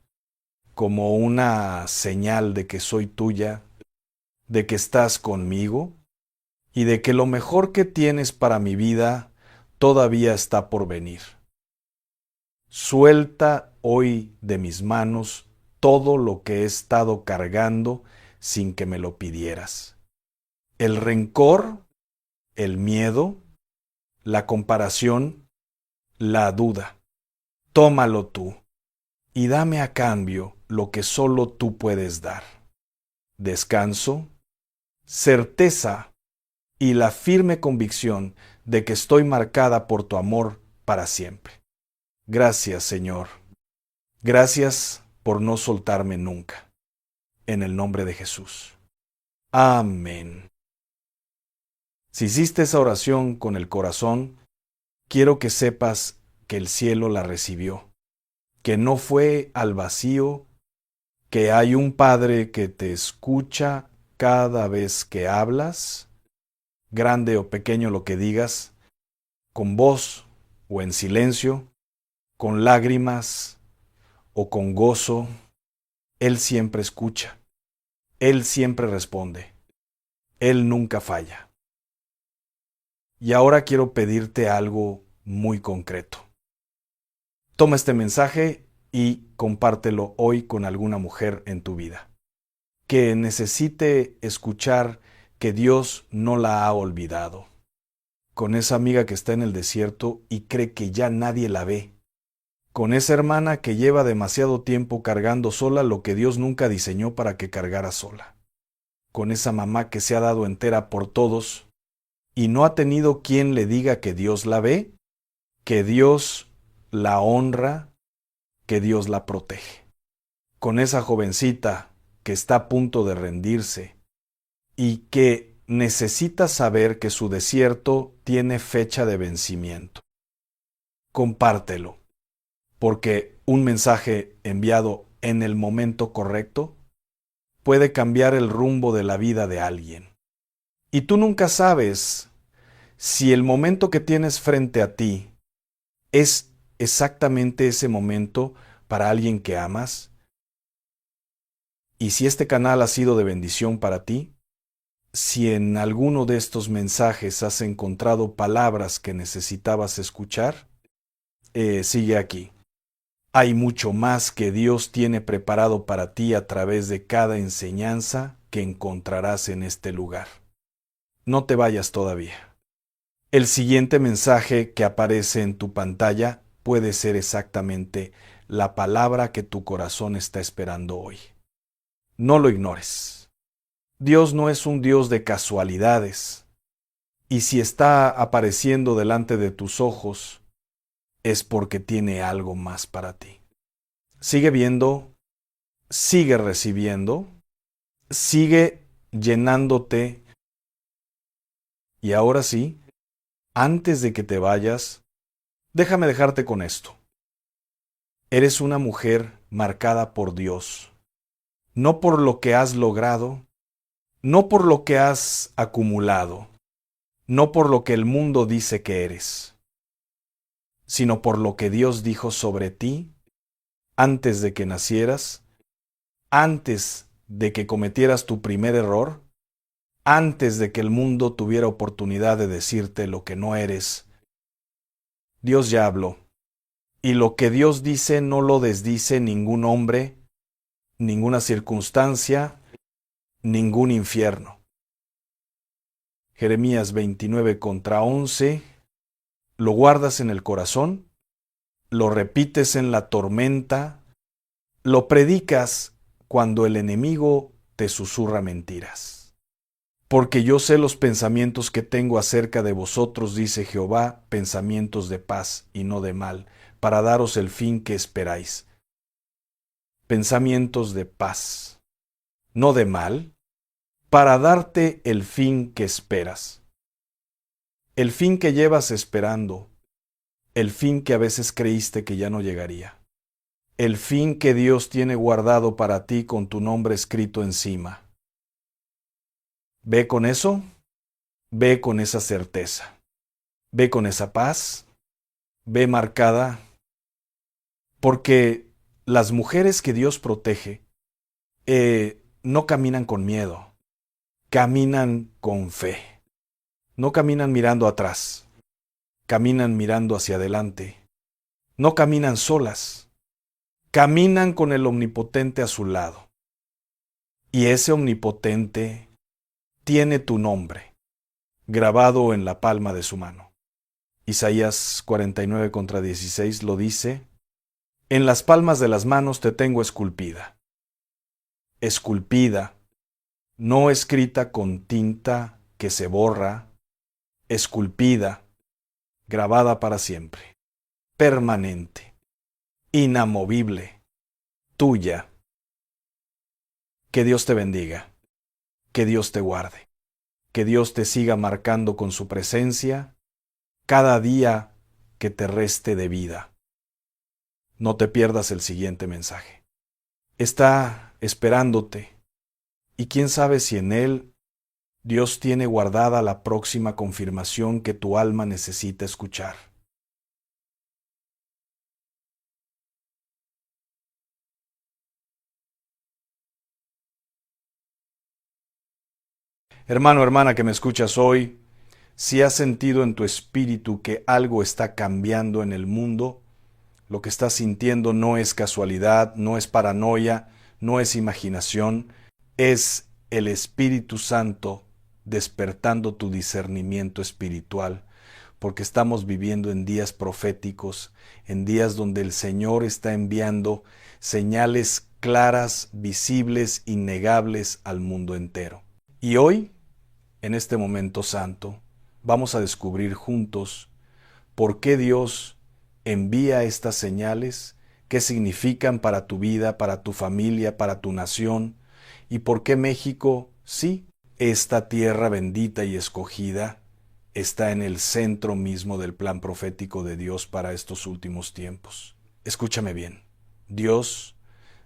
como una señal de que soy tuya, de que estás conmigo y de que lo mejor que tienes para mi vida todavía está por venir. Suelta hoy de mis manos todo lo que he estado cargando sin que me lo pidieras. El rencor, el miedo, la comparación, la duda. Tómalo tú y dame a cambio lo que solo tú puedes dar. Descanso, certeza y la firme convicción de que estoy marcada por tu amor para siempre. Gracias, Señor. Gracias por no soltarme nunca. En el nombre de Jesús. Amén. Si hiciste esa oración con el corazón, quiero que sepas que el cielo la recibió, que no fue al vacío, que hay un Padre que te escucha cada vez que hablas, grande o pequeño lo que digas, con voz o en silencio, con lágrimas o con gozo. Él siempre escucha, Él siempre responde, Él nunca falla. Y ahora quiero pedirte algo muy concreto. Toma este mensaje y compártelo hoy con alguna mujer en tu vida, que necesite escuchar que Dios no la ha olvidado. Con esa amiga que está en el desierto y cree que ya nadie la ve. Con esa hermana que lleva demasiado tiempo cargando sola lo que Dios nunca diseñó para que cargara sola. Con esa mamá que se ha dado entera por todos y no ha tenido quien le diga que Dios la ve, que Dios la honra, que Dios la protege. Con esa jovencita que está a punto de rendirse y que necesita saber que su desierto tiene fecha de vencimiento. Compártelo, porque un mensaje enviado en el momento correcto puede cambiar el rumbo de la vida de alguien. Y tú nunca sabes si el momento que tienes frente a ti es exactamente ese momento para alguien que amas. Y si este canal ha sido de bendición para ti, si en alguno de estos mensajes has encontrado palabras que necesitabas escuchar, sigue aquí. Hay mucho más que Dios tiene preparado para ti a través de cada enseñanza que encontrarás en este lugar. No te vayas todavía. El siguiente mensaje que aparece en tu pantalla puede ser exactamente la palabra que tu corazón está esperando hoy. No lo ignores. Dios no es un Dios de casualidades. Y si está apareciendo delante de tus ojos, es porque tiene algo más para ti. Sigue viendo, sigue recibiendo, sigue llenándote. Y ahora sí, antes de que te vayas, déjame dejarte con esto. Eres una mujer marcada por Dios, no por lo que has logrado, no por lo que has acumulado, no por lo que el mundo dice que eres, sino por lo que Dios dijo sobre ti antes de que nacieras, antes de que cometieras tu primer error, antes de que el mundo tuviera oportunidad de decirte lo que no eres. Dios ya habló. Y lo que Dios dice no lo desdice ningún hombre, ninguna circunstancia, ningún infierno. Jeremías 29:11, lo guardas en el corazón, lo repites en la tormenta, lo predicas cuando el enemigo te susurra mentiras. Porque yo sé los pensamientos que tengo acerca de vosotros, dice Jehová, pensamientos de paz y no de mal, para daros el fin que esperáis. Pensamientos de paz, no de mal, para darte el fin que esperas. El fin que llevas esperando, el fin que a veces creíste que ya no llegaría. El fin que Dios tiene guardado para ti con tu nombre escrito encima. Ve con eso, ve con esa certeza, ve con esa paz, ve marcada, porque las mujeres que Dios protege no caminan con miedo, caminan con fe. No caminan mirando atrás, caminan mirando hacia adelante. No caminan solas, caminan con el Omnipotente a su lado. Y ese Omnipotente tiene tu nombre grabado en la palma de su mano. Isaías 49:16 lo dice: en las palmas de las manos te tengo esculpida. Esculpida, no escrita con tinta que se borra, esculpida, grabada para siempre, permanente, inamovible, tuya. Que Dios te bendiga, que Dios te guarde, que Dios te siga marcando con su presencia cada día que te reste de vida. No te pierdas el siguiente mensaje. Está esperándote, y quién sabe si en él Dios tiene guardada la próxima confirmación que tu alma necesita escuchar. Hermano, hermana que me escuchas hoy, si has sentido en tu espíritu que algo está cambiando en el mundo, lo que estás sintiendo no es casualidad, no es paranoia, no es imaginación, es el Espíritu Santo despertando tu discernimiento espiritual, porque estamos viviendo en días proféticos, en días donde el Señor está enviando señales claras, visibles, innegables al mundo entero. Y hoy, en este momento santo, vamos a descubrir juntos por qué Dios envía estas señales, qué significan para tu vida, para tu familia, para tu nación, y por qué México, sí, esta tierra bendita y escogida, está en el centro mismo del plan profético de Dios para estos últimos tiempos. Escúchame bien, Dios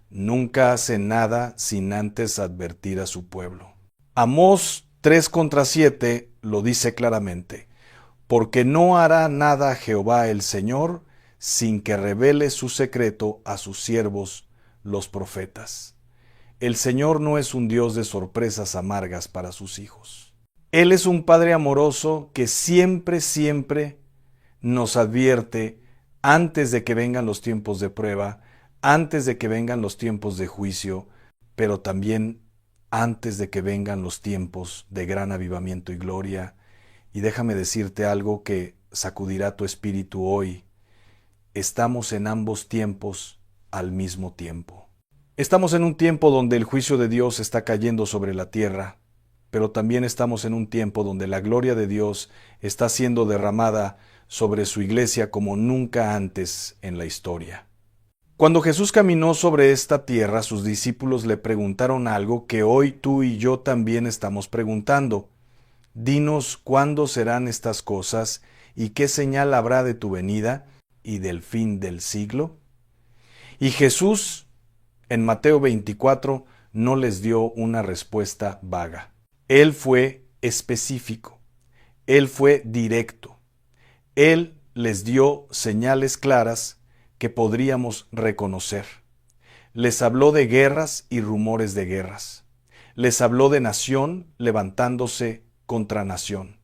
nunca hace nada sin antes advertir a su pueblo. Amós 3:7 lo dice claramente: porque no hará nada Jehová el Señor sin que revele su secreto a sus siervos, los profetas. El Señor no es un Dios de sorpresas amargas para sus hijos. Él es un Padre amoroso que siempre nos advierte antes de que vengan los tiempos de prueba, antes de que vengan los tiempos de juicio, pero también antes de que vengan los tiempos de gran avivamiento y gloria. Y déjame decirte algo que sacudirá tu espíritu hoy. Estamos en ambos tiempos al mismo tiempo. Estamos en un tiempo donde el juicio de Dios está cayendo sobre la tierra, pero también estamos en un tiempo donde la gloria de Dios está siendo derramada sobre su iglesia como nunca antes en la historia. Cuando Jesús caminó sobre esta tierra, sus discípulos le preguntaron algo que hoy tú y yo también estamos preguntando. Dinos cuándo serán estas cosas y qué señal habrá de tu venida y del fin del siglo. Y Jesús, en Mateo 24, no les dio una respuesta vaga. Él fue específico, Él fue directo. Él les dio señales claras que podríamos reconocer. Les habló de guerras y rumores de guerras. Les habló de nación levantándose contra nación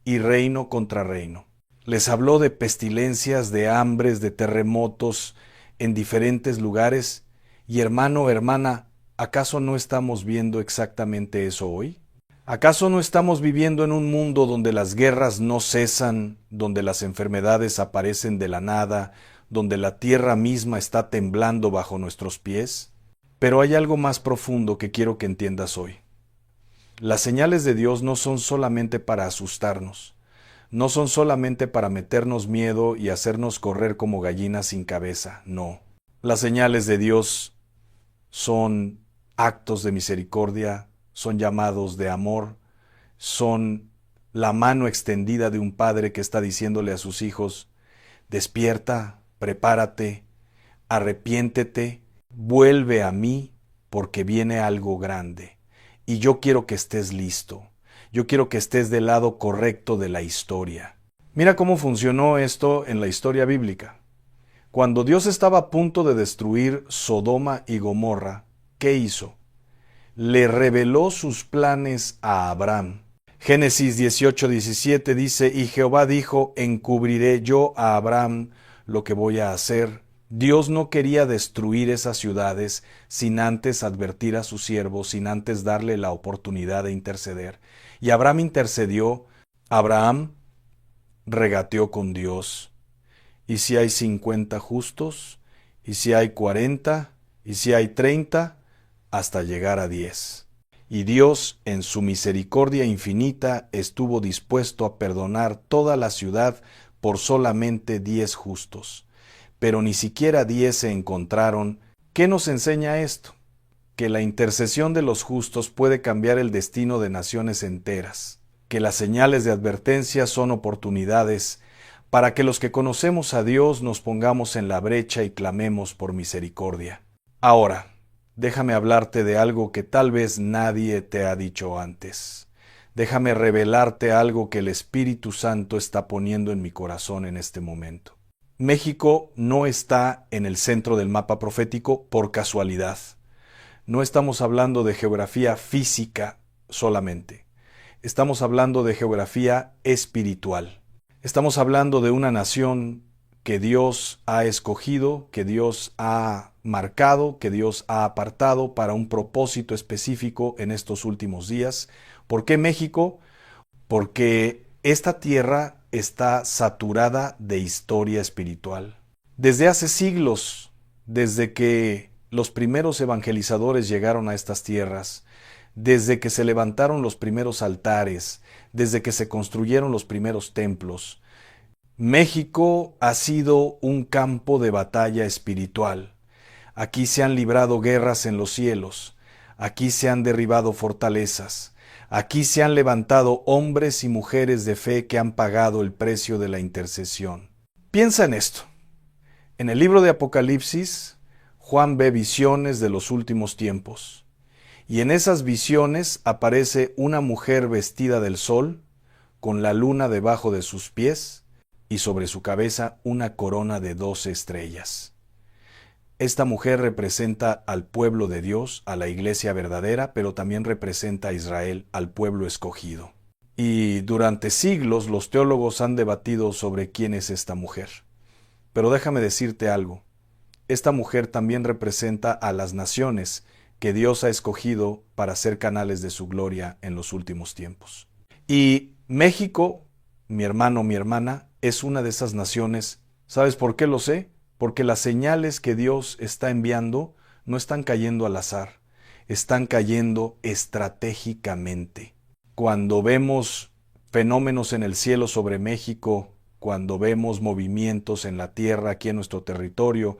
y reino contra reino. Les habló de pestilencias, de hambres, de terremotos en diferentes lugares. Y hermano, hermana, ¿acaso no estamos viendo exactamente eso hoy? ¿Acaso no estamos viviendo en un mundo donde las guerras no cesan, donde las enfermedades aparecen de la nada, donde la tierra misma está temblando bajo nuestros pies? Pero hay algo más profundo que quiero que entiendas hoy. Las señales de Dios no son solamente para asustarnos, no son solamente para meternos miedo y hacernos correr como gallinas sin cabeza, no. Las señales de Dios son actos de misericordia, son llamados de amor, son la mano extendida de un padre que está diciéndole a sus hijos: despierta, prepárate, arrepiéntete, vuelve a mí, porque viene algo grande. Y yo quiero que estés listo. Yo quiero que estés del lado correcto de la historia. Mira cómo funcionó esto en la historia bíblica. Cuando Dios estaba a punto de destruir Sodoma y Gomorra, ¿qué hizo? Le reveló sus planes a Abraham. Génesis 18:17 dice, y Jehová dijo, encubriré yo a Abraham lo que voy a hacer. Dios no quería destruir esas ciudades sin antes advertir a su siervo, sin antes darle la oportunidad de interceder. Y Abraham intercedió, Abraham regateó con Dios. ¿Y si hay 50 justos? ¿Y si hay 40? ¿Y si hay 30? Hasta llegar a 10. Y Dios, en su misericordia infinita, estuvo dispuesto a perdonar toda la ciudad por solamente 10 justos. Pero ni siquiera 10 se encontraron. ¿Qué nos enseña esto? Que la intercesión de los justos puede cambiar el destino de naciones enteras, que las señales de advertencia son oportunidades para que los que conocemos a Dios nos pongamos en la brecha y clamemos por misericordia. Ahora, déjame hablarte de algo que tal vez nadie te ha dicho antes. Déjame revelarte algo que el Espíritu Santo está poniendo en mi corazón en este momento. México no está en el centro del mapa profético por casualidad. No estamos hablando de geografía física solamente. Estamos hablando de geografía espiritual. Estamos hablando de una nación que Dios ha escogido, que Dios ha marcado, que Dios ha apartado para un propósito específico en estos últimos días. ¿Por qué México? Porque esta tierra está saturada de historia espiritual. Desde hace siglos, desde que los primeros evangelizadores llegaron a estas tierras, desde que se levantaron los primeros altares, desde que se construyeron los primeros templos, México ha sido un campo de batalla espiritual. Aquí se han librado guerras en los cielos, aquí se han derribado fortalezas, aquí se han levantado hombres y mujeres de fe que han pagado el precio de la intercesión. Piensa en esto. En el libro de Apocalipsis, Juan ve visiones de los últimos tiempos, y en esas visiones aparece una mujer vestida del sol, con la luna debajo de sus pies, y sobre su cabeza una corona de 12 estrellas. Esta mujer representa al pueblo de Dios, a la iglesia verdadera, pero también representa a Israel, al pueblo escogido. Y durante siglos los teólogos han debatido sobre quién es esta mujer. Pero déjame decirte algo. Esta mujer también representa a las naciones que Dios ha escogido para ser canales de su gloria en los últimos tiempos. Y México, mi hermano, mi hermana, es una de esas naciones. ¿Sabes por qué lo sé? Porque las señales que Dios está enviando no están cayendo al azar, están cayendo estratégicamente. Cuando vemos fenómenos en el cielo sobre México, cuando vemos movimientos en la tierra aquí en nuestro territorio,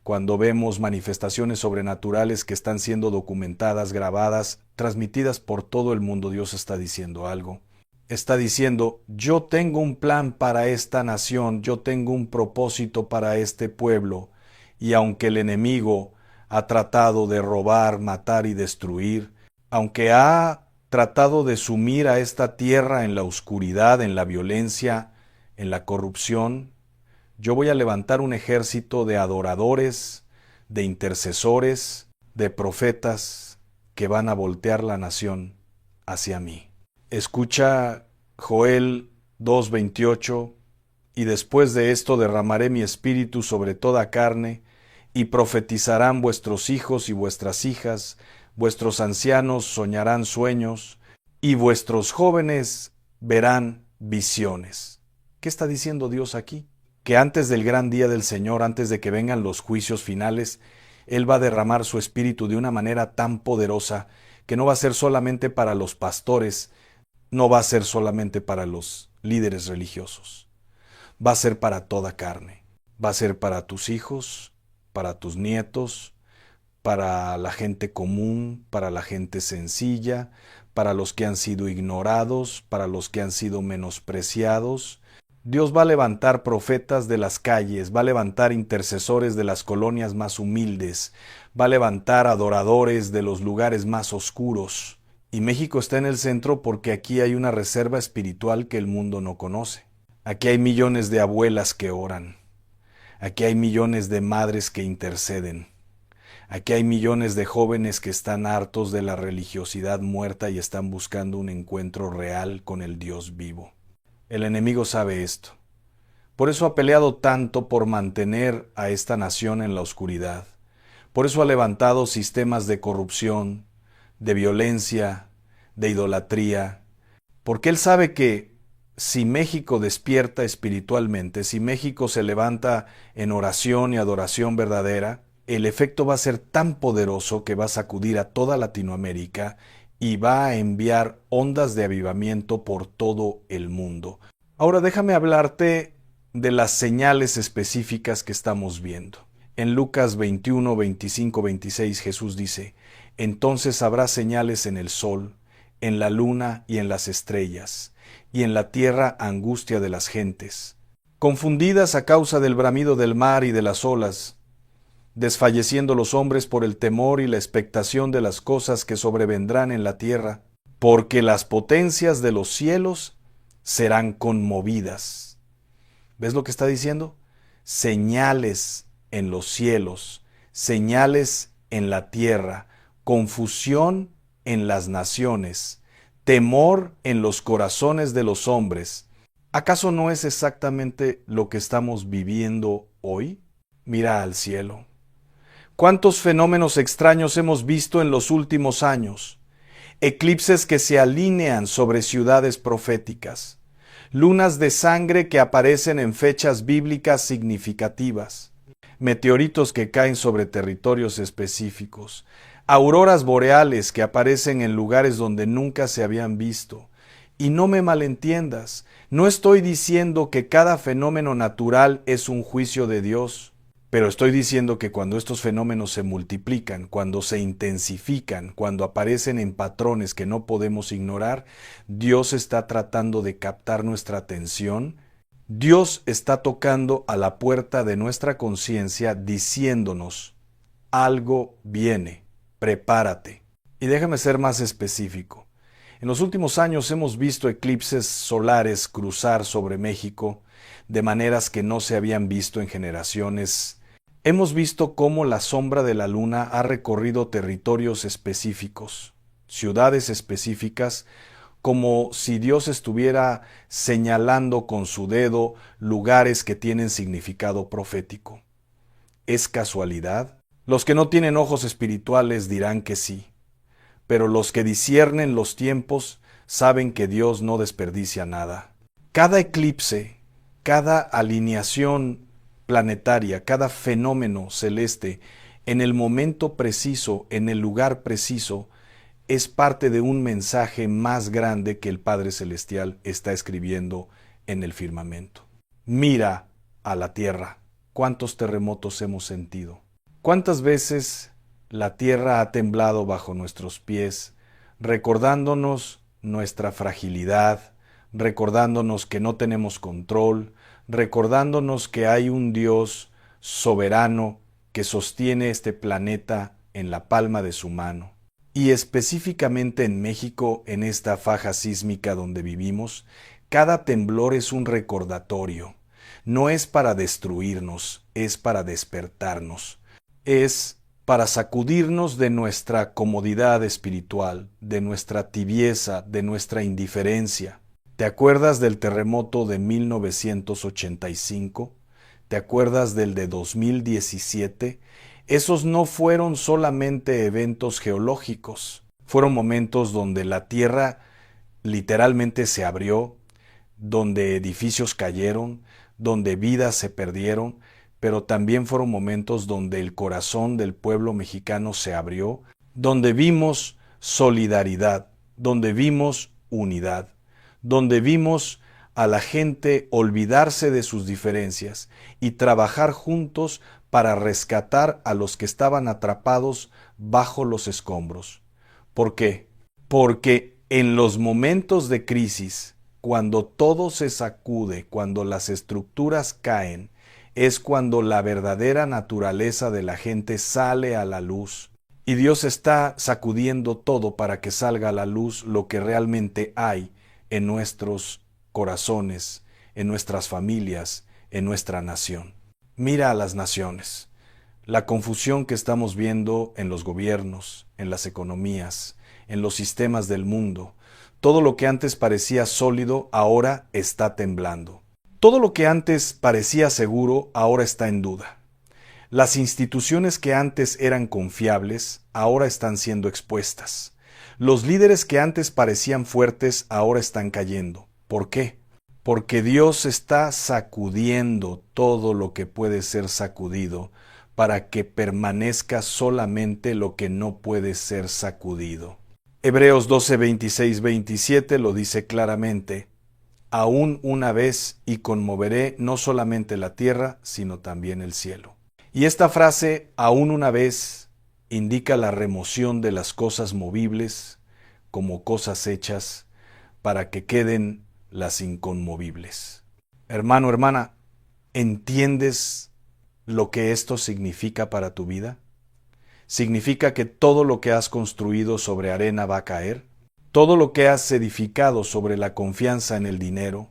cuando vemos manifestaciones sobrenaturales que están siendo documentadas, grabadas, transmitidas por todo el mundo, Dios está diciendo algo. Está diciendo, yo tengo un plan para esta nación, yo tengo un propósito para este pueblo, y aunque el enemigo ha tratado de robar, matar y destruir, aunque ha tratado de sumir a esta tierra en la oscuridad, en la violencia, en la corrupción, yo voy a levantar un ejército de adoradores, de intercesores, de profetas que van a voltear la nación hacia mí. Escucha Joel 2:28, y después de esto derramaré mi espíritu sobre toda carne, y profetizarán vuestros hijos y vuestras hijas, vuestros ancianos soñarán sueños, y vuestros jóvenes verán visiones. ¿Qué está diciendo Dios aquí? Que antes del gran día del Señor, antes de que vengan los juicios finales, Él va a derramar su espíritu de una manera tan poderosa que no va a ser solamente para los pastores, no va a ser solamente para los líderes religiosos, va a ser para toda carne, va a ser para tus hijos, para tus nietos, para la gente común, para la gente sencilla, para los que han sido ignorados, para los que han sido menospreciados. Dios va a levantar profetas de las calles, va a levantar intercesores de las colonias más humildes, va a levantar adoradores de los lugares más oscuros. Y México está en el centro porque aquí hay una reserva espiritual que el mundo no conoce. Aquí hay millones de abuelas que oran. Aquí hay millones de madres que interceden. Aquí hay millones de jóvenes que están hartos de la religiosidad muerta y están buscando un encuentro real con el Dios vivo. El enemigo sabe esto. Por eso ha peleado tanto por mantener a esta nación en la oscuridad. Por eso ha levantado sistemas de corrupción, de violencia, de idolatría. Porque él sabe que si México despierta espiritualmente, si México se levanta en oración y adoración verdadera, el efecto va a ser tan poderoso que va a sacudir a toda Latinoamérica y va a enviar ondas de avivamiento por todo el mundo. Ahora déjame hablarte de las señales específicas que estamos viendo. En Lucas 21, 25, 26 Jesús dice: entonces habrá señales en el sol, en la luna y en las estrellas, y en la tierra angustia de las gentes, confundidas a causa del bramido del mar y de las olas, desfalleciendo los hombres por el temor y la expectación de las cosas que sobrevendrán en la tierra, porque las potencias de los cielos serán conmovidas. ¿Ves lo que está diciendo? Señales en los cielos, señales en la tierra, confusión en las naciones, temor en los corazones de los hombres. ¿Acaso no es exactamente lo que estamos viviendo hoy? Mira al cielo. ¿Cuántos fenómenos extraños hemos visto en los últimos años? Eclipses que se alinean sobre ciudades proféticas, lunas de sangre que aparecen en fechas bíblicas significativas, meteoritos que caen sobre territorios específicos, auroras boreales que aparecen en lugares donde nunca se habían visto. Y no me malentiendas, no estoy diciendo que cada fenómeno natural es un juicio de Dios, pero estoy diciendo que cuando estos fenómenos se multiplican, cuando se intensifican, cuando aparecen en patrones que no podemos ignorar, Dios está tratando de captar nuestra atención. Dios está tocando a la puerta de nuestra conciencia diciéndonos: algo viene, prepárate. Y déjame ser más específico. En los últimos años hemos visto eclipses solares cruzar sobre México de maneras que no se habían visto en generaciones. Hemos visto cómo la sombra de la luna ha recorrido territorios específicos, ciudades específicas, como si Dios estuviera señalando con su dedo lugares que tienen significado profético. ¿Es casualidad? Los que no tienen ojos espirituales dirán que sí, pero los que disciernen los tiempos saben que Dios no desperdicia nada. Cada eclipse, cada alineación planetaria, cada fenómeno celeste, en el momento preciso, en el lugar preciso, es parte de un mensaje más grande que el Padre Celestial está escribiendo en el firmamento. Mira a la tierra. ¿Cuántos terremotos hemos sentido? ¿Cuántas veces la tierra ha temblado bajo nuestros pies, recordándonos nuestra fragilidad, recordándonos que no tenemos control, recordándonos que hay un Dios soberano que sostiene este planeta en la palma de su mano? Y específicamente en México, en esta faja sísmica donde vivimos, cada temblor es un recordatorio. No es para destruirnos, es para despertarnos. Es para sacudirnos de nuestra comodidad espiritual, de nuestra tibieza, de nuestra indiferencia. ¿Te acuerdas del terremoto de 1985? ¿Te acuerdas del de 2017? Esos no fueron solamente eventos geológicos, fueron momentos donde la tierra literalmente se abrió, donde edificios cayeron, donde vidas se perdieron, pero también fueron momentos donde el corazón del pueblo mexicano se abrió, donde vimos solidaridad, donde vimos unidad, donde vimos a la gente olvidarse de sus diferencias y trabajar juntos para rescatar a los que estaban atrapados bajo los escombros. ¿Por qué? Porque en los momentos de crisis, cuando todo se sacude, cuando las estructuras caen, es cuando la verdadera naturaleza de la gente sale a la luz. Y Dios está sacudiendo todo para que salga a la luz lo que realmente hay en nuestros corazones, en nuestras familias, en nuestra nación. Mira a las naciones. La confusión que estamos viendo en los gobiernos, en las economías, en los sistemas del mundo. Todo lo que antes parecía sólido ahora está temblando. Todo lo que antes parecía seguro ahora está en duda. Las instituciones que antes eran confiables ahora están siendo expuestas. Los líderes que antes parecían fuertes ahora están cayendo. ¿Por qué? Porque Dios está sacudiendo todo lo que puede ser sacudido para que permanezca solamente lo que no puede ser sacudido. Hebreos 12, 26, 27 lo dice claramente: aún una vez y conmoveré no solamente la tierra, sino también el cielo. Y esta frase, aún una vez, indica la remoción de las cosas movibles como cosas hechas para que queden las inconmovibles. Hermano, hermana, ¿entiendes lo que esto significa para tu vida? ¿Significa que todo lo que has construido sobre arena va a caer? ¿Todo lo que has edificado sobre la confianza en el dinero,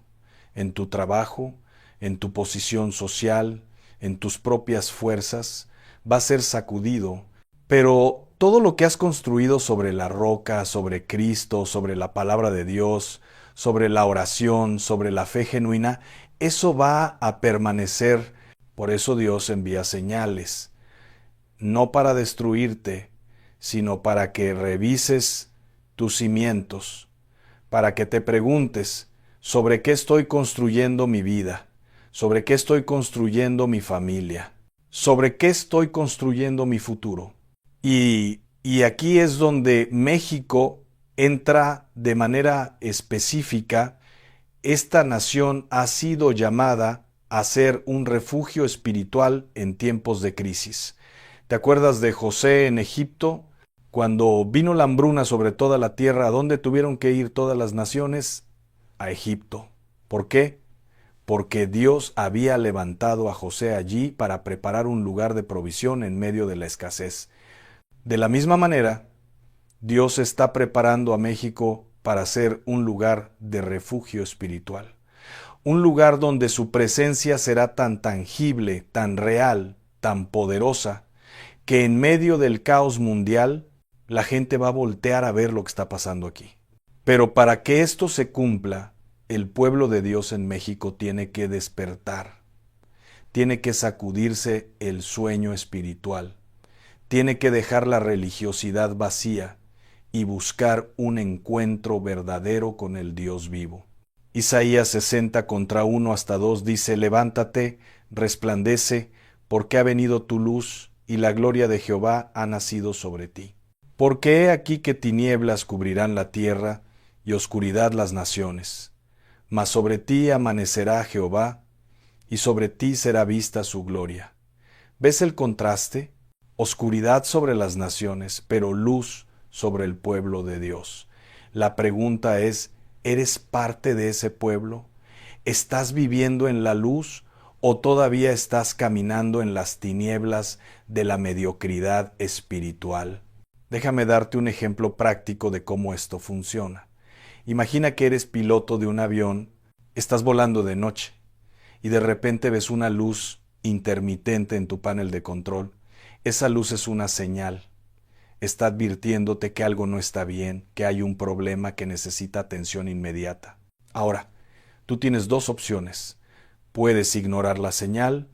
en tu trabajo, en tu posición social, en tus propias fuerzas, va a ser sacudido? Pero todo lo que has construido sobre la roca, sobre Cristo, sobre la palabra de Dios, sobre la oración, sobre la fe genuina, eso va a permanecer. Por eso Dios envía señales, no para destruirte, sino para que revises tus cimientos, para que te preguntes sobre qué estoy construyendo mi vida, sobre qué estoy construyendo mi familia, sobre qué estoy construyendo mi futuro. Y aquí es donde México entra de manera específica. Esta nación ha sido llamada a ser un refugio espiritual en tiempos de crisis. ¿Te acuerdas de José en Egipto? Cuando vino la hambruna sobre toda la tierra, ¿a dónde tuvieron que ir todas las naciones? A Egipto. ¿Por qué? Porque Dios había levantado a José allí para preparar un lugar de provisión en medio de la escasez. De la misma manera, Dios está preparando a México para ser un lugar de refugio espiritual. Un lugar donde su presencia será tan tangible, tan real, tan poderosa, que en medio del caos mundial la gente va a voltear a ver lo que está pasando aquí. Pero para que esto se cumpla, el pueblo de Dios en México tiene que despertar, tiene que sacudirse el sueño espiritual, tiene que dejar la religiosidad vacía y buscar un encuentro verdadero con el Dios vivo. Isaías 60 contra 1 hasta 2 dice: levántate, resplandece, porque ha venido tu luz, y la gloria de Jehová ha nacido sobre ti. Porque he aquí que tinieblas cubrirán la tierra, y oscuridad las naciones. Mas sobre ti amanecerá Jehová, y sobre ti será vista su gloria. ¿Ves el contraste? Oscuridad sobre las naciones, pero luz sobre el pueblo de Dios. La pregunta es: ¿eres parte de ese pueblo? ¿Estás viviendo en la luz o todavía estás caminando en las tinieblas de la mediocridad espiritual? Déjame darte un ejemplo práctico de cómo esto funciona. Imagina que eres piloto de un avión, estás volando de noche y de repente ves una luz intermitente en tu panel de control. Esa luz es una señal. Está advirtiéndote que algo no está bien, que hay un problema que necesita atención inmediata. Ahora, tú tienes dos opciones. Puedes ignorar la señal,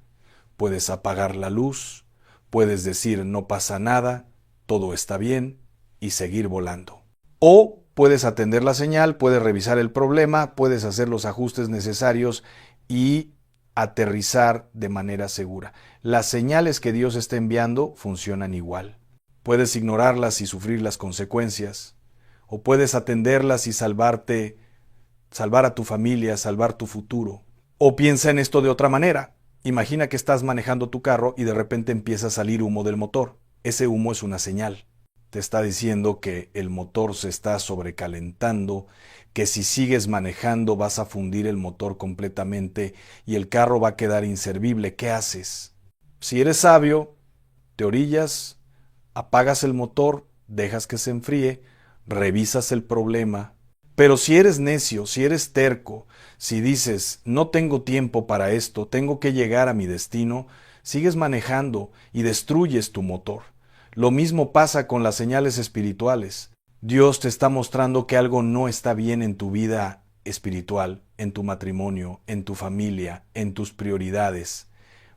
puedes apagar la luz, puedes decir no pasa nada, todo está bien y seguir volando. O puedes atender la señal, puedes revisar el problema, puedes hacer los ajustes necesarios y aterrizar de manera segura. Las señales que Dios está enviando funcionan igual. Puedes ignorarlas y sufrir las consecuencias, o puedes atenderlas y salvar a tu familia, salvar tu futuro. O piensa en esto de otra manera. Imagina que estás manejando tu carro y de repente empieza a salir humo del motor. Ese humo es una señal. Te está diciendo que el motor se está sobrecalentando, que si sigues manejando vas a fundir el motor completamente y el carro va a quedar inservible. ¿Qué haces? Si eres sabio, te orillas, apagas el motor, dejas que se enfríe, revisas el problema, Pero si eres necio, si eres terco, si dices, no tengo tiempo para esto, tengo que llegar a mi destino, sigues manejando y destruyes tu motor. Lo mismo pasa con las señales espirituales. Dios te está mostrando que algo no está bien en tu vida espiritual, en tu matrimonio, en tu familia, en tus prioridades.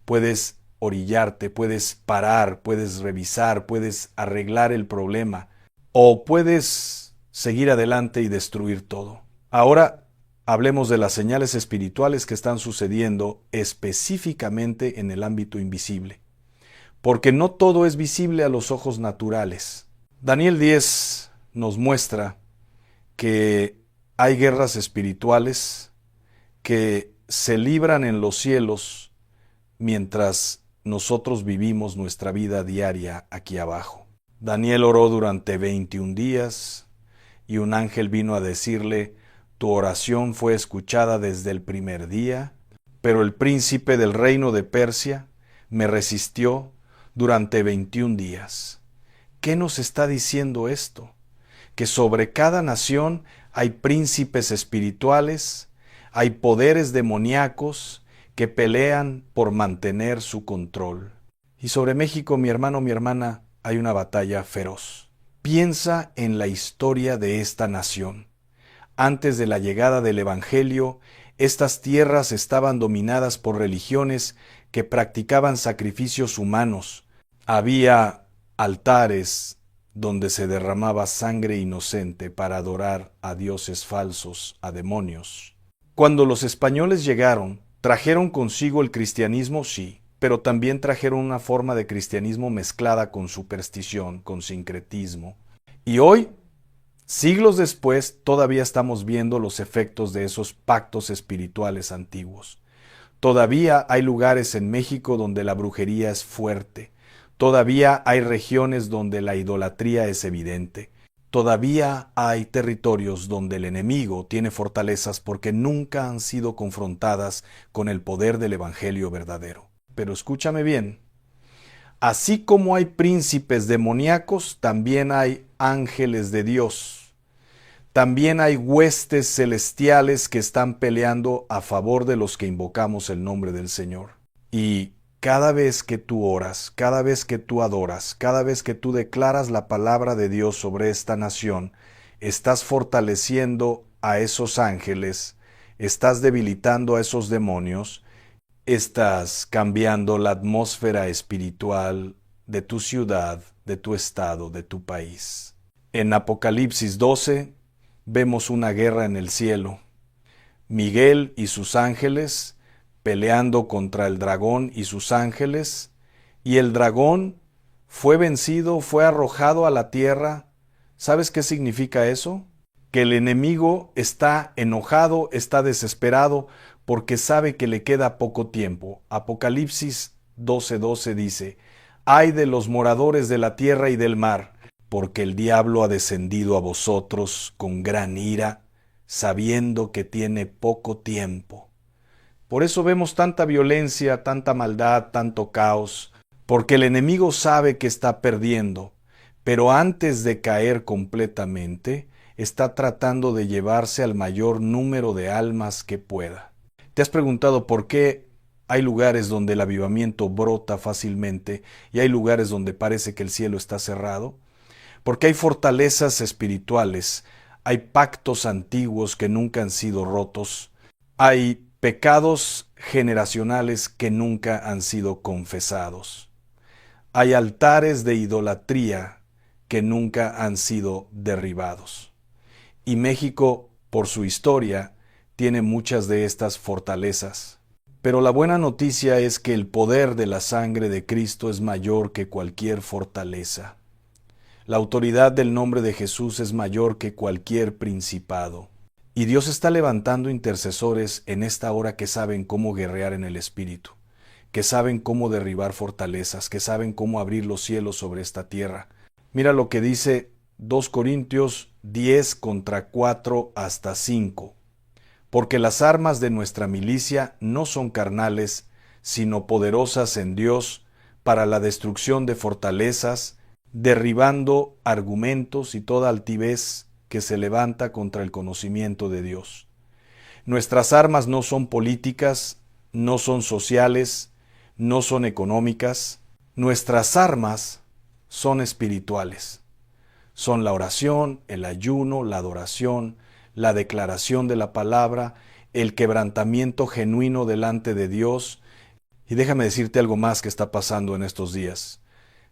Puedes orillarte, puedes parar, puedes revisar, puedes arreglar el problema o puedes seguir adelante y destruir todo. Ahora hablemos de las señales espirituales que están sucediendo específicamente en el ámbito invisible, porque no todo es visible a los ojos naturales. Daniel 10 nos muestra que hay guerras espirituales que se libran en los cielos mientras nosotros vivimos nuestra vida diaria aquí abajo. Daniel oró durante 21 días y un ángel vino a decirle, tu oración fue escuchada desde el primer día, pero el príncipe del reino de Persia me resistió durante 21 días. ¿Qué nos está diciendo esto? Que sobre cada nación hay príncipes espirituales, hay poderes demoníacos que pelean por mantener su control. Y sobre México, mi hermano, mi hermana, hay una batalla feroz. Piensa en la historia de esta nación. Antes de la llegada del Evangelio, estas tierras estaban dominadas por religiones que practicaban sacrificios humanos. Había altares donde se derramaba sangre inocente para adorar a dioses falsos, a demonios. Cuando los españoles llegaron, trajeron consigo el cristianismo, sí, pero también trajeron una forma de cristianismo mezclada con superstición, con sincretismo. Y hoy, siglos después, todavía estamos viendo los efectos de esos pactos espirituales antiguos. Todavía hay lugares en México donde la brujería es fuerte. Todavía hay regiones donde la idolatría es evidente. Todavía hay territorios donde el enemigo tiene fortalezas porque nunca han sido confrontadas con el poder del Evangelio verdadero. Pero escúchame bien, así como hay príncipes demoníacos, también hay ángeles de Dios. También hay huestes celestiales que están peleando a favor de los que invocamos el nombre del Señor. Y cada vez que tú oras, cada vez que tú adoras, cada vez que tú declaras la palabra de Dios sobre esta nación, estás fortaleciendo a esos ángeles, estás debilitando a esos demonios, estás cambiando la atmósfera espiritual de tu ciudad, de tu estado, de tu país. En Apocalipsis 12 vemos una guerra en el cielo. Miguel y sus ángeles peleando contra el dragón y sus ángeles, y el dragón fue vencido, fue arrojado a la tierra. ¿Sabes qué significa eso? Que el enemigo está enojado, está desesperado, porque sabe que le queda poco tiempo. Apocalipsis 12:12 dice, «Ay de los moradores de la tierra y del mar, porque el diablo ha descendido a vosotros con gran ira, sabiendo que tiene poco tiempo». Por eso vemos tanta violencia, tanta maldad, tanto caos, porque el enemigo sabe que está perdiendo, pero antes de caer completamente, está tratando de llevarse al mayor número de almas que pueda. ¿Te has preguntado por qué hay lugares donde el avivamiento brota fácilmente y hay lugares donde parece que el cielo está cerrado? Porque hay fortalezas espirituales, hay pactos antiguos que nunca han sido rotos, hay pecados generacionales que nunca han sido confesados. Hay altares de idolatría que nunca han sido derribados. Y México, por su historia, tiene muchas de estas fortalezas. Pero la buena noticia es que el poder de la sangre de Cristo es mayor que cualquier fortaleza. La autoridad del nombre de Jesús es mayor que cualquier principado. Y Dios está levantando intercesores en esta hora que saben cómo guerrear en el Espíritu, que saben cómo derribar fortalezas, que saben cómo abrir los cielos sobre esta tierra. Mira lo que dice 2 Corintios 10 contra 4 hasta 5. Porque las armas de nuestra milicia no son carnales, sino poderosas en Dios para la destrucción de fortalezas, derribando argumentos y toda altivez que se levanta contra el conocimiento de Dios. Nuestras armas no son políticas, no son sociales, no son económicas. Nuestras armas son espirituales. Son la oración, el ayuno, la adoración, la declaración de la palabra, el quebrantamiento genuino delante de Dios. Y déjame decirte algo más que está pasando en estos días.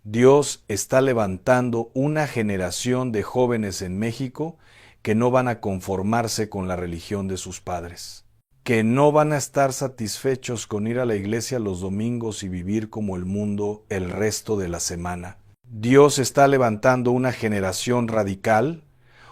Dios está levantando una generación de jóvenes en México que no van a conformarse con la religión de sus padres, que no van a estar satisfechos con ir a la iglesia los domingos y vivir como el mundo el resto de la semana. Dios está levantando una generación radical,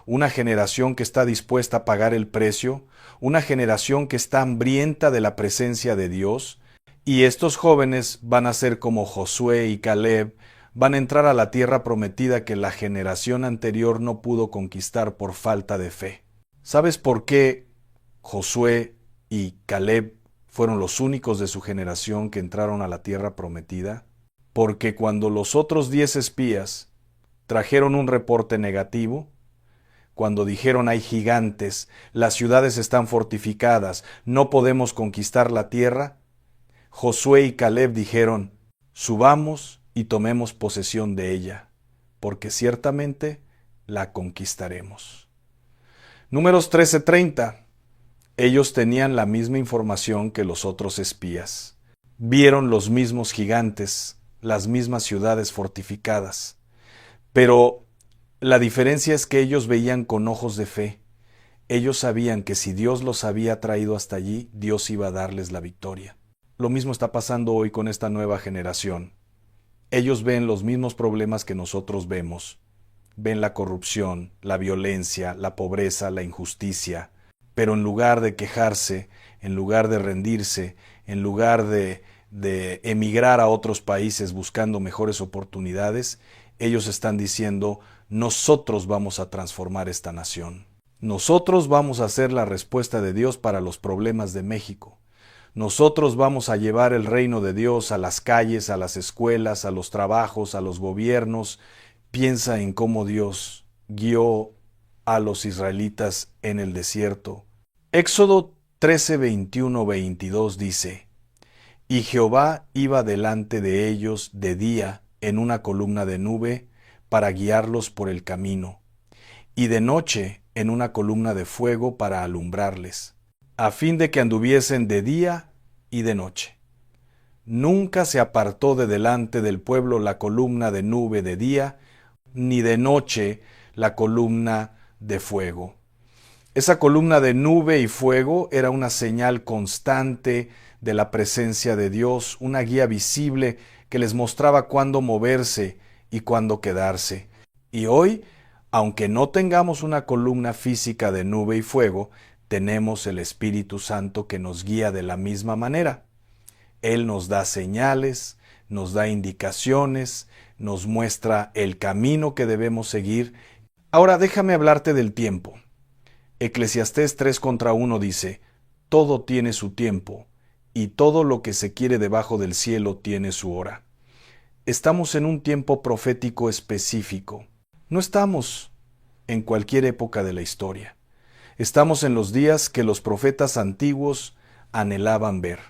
una generación que está dispuesta a pagar el precio, una generación que está hambrienta de la presencia de Dios, y estos jóvenes van a ser como Josué y Caleb, van a entrar a la tierra prometida que la generación anterior no pudo conquistar por falta de fe. ¿Sabes por qué Josué y Caleb fueron los únicos de su generación que entraron a la tierra prometida? Porque cuando los otros 10 espías trajeron un reporte negativo, cuando dijeron hay gigantes, las ciudades están fortificadas, no podemos conquistar la tierra, Josué y Caleb dijeron, subamos y tomemos posesión de ella, porque ciertamente la conquistaremos. Números 13:30. Ellos tenían la misma información que los otros espías. Vieron los mismos gigantes, las mismas ciudades fortificadas. Pero la diferencia es que ellos veían con ojos de fe. Ellos sabían que si Dios los había traído hasta allí, Dios iba a darles la victoria. Lo mismo está pasando hoy con esta nueva generación. Ellos ven los mismos problemas que nosotros vemos. Ven la corrupción, la violencia, la pobreza, la injusticia. Pero en lugar de quejarse, en lugar de rendirse, en lugar de emigrar a otros países buscando mejores oportunidades, ellos están diciendo, nosotros vamos a transformar esta nación. Nosotros vamos a ser la respuesta de Dios para los problemas de México. Nosotros vamos a llevar el reino de Dios a las calles, a las escuelas, a los trabajos, a los gobiernos. Piensa en cómo Dios guió a los israelitas en el desierto. Éxodo 13, 21, 22 dice, y Jehová iba delante de ellos de día en una columna de nube para guiarlos por el camino, y de noche en una columna de fuego para alumbrarles, a fin de que anduviesen de día y de noche. Nunca se apartó de delante del pueblo la columna de nube de día, ni de noche la columna de fuego. Esa columna de nube y fuego era una señal constante de la presencia de Dios, una guía visible que les mostraba cuándo moverse y cuándo quedarse. Y hoy, aunque no tengamos una columna física de nube y fuego, tenemos el Espíritu Santo que nos guía de la misma manera. Él nos da señales, nos da indicaciones, nos muestra el camino que debemos seguir. Ahora déjame hablarte del tiempo. Eclesiastés 3:1 dice, todo tiene su tiempo, y todo lo que se quiere debajo del cielo tiene su hora. Estamos en un tiempo profético específico. No estamos en cualquier época de la historia. Estamos en los días que los profetas antiguos anhelaban ver.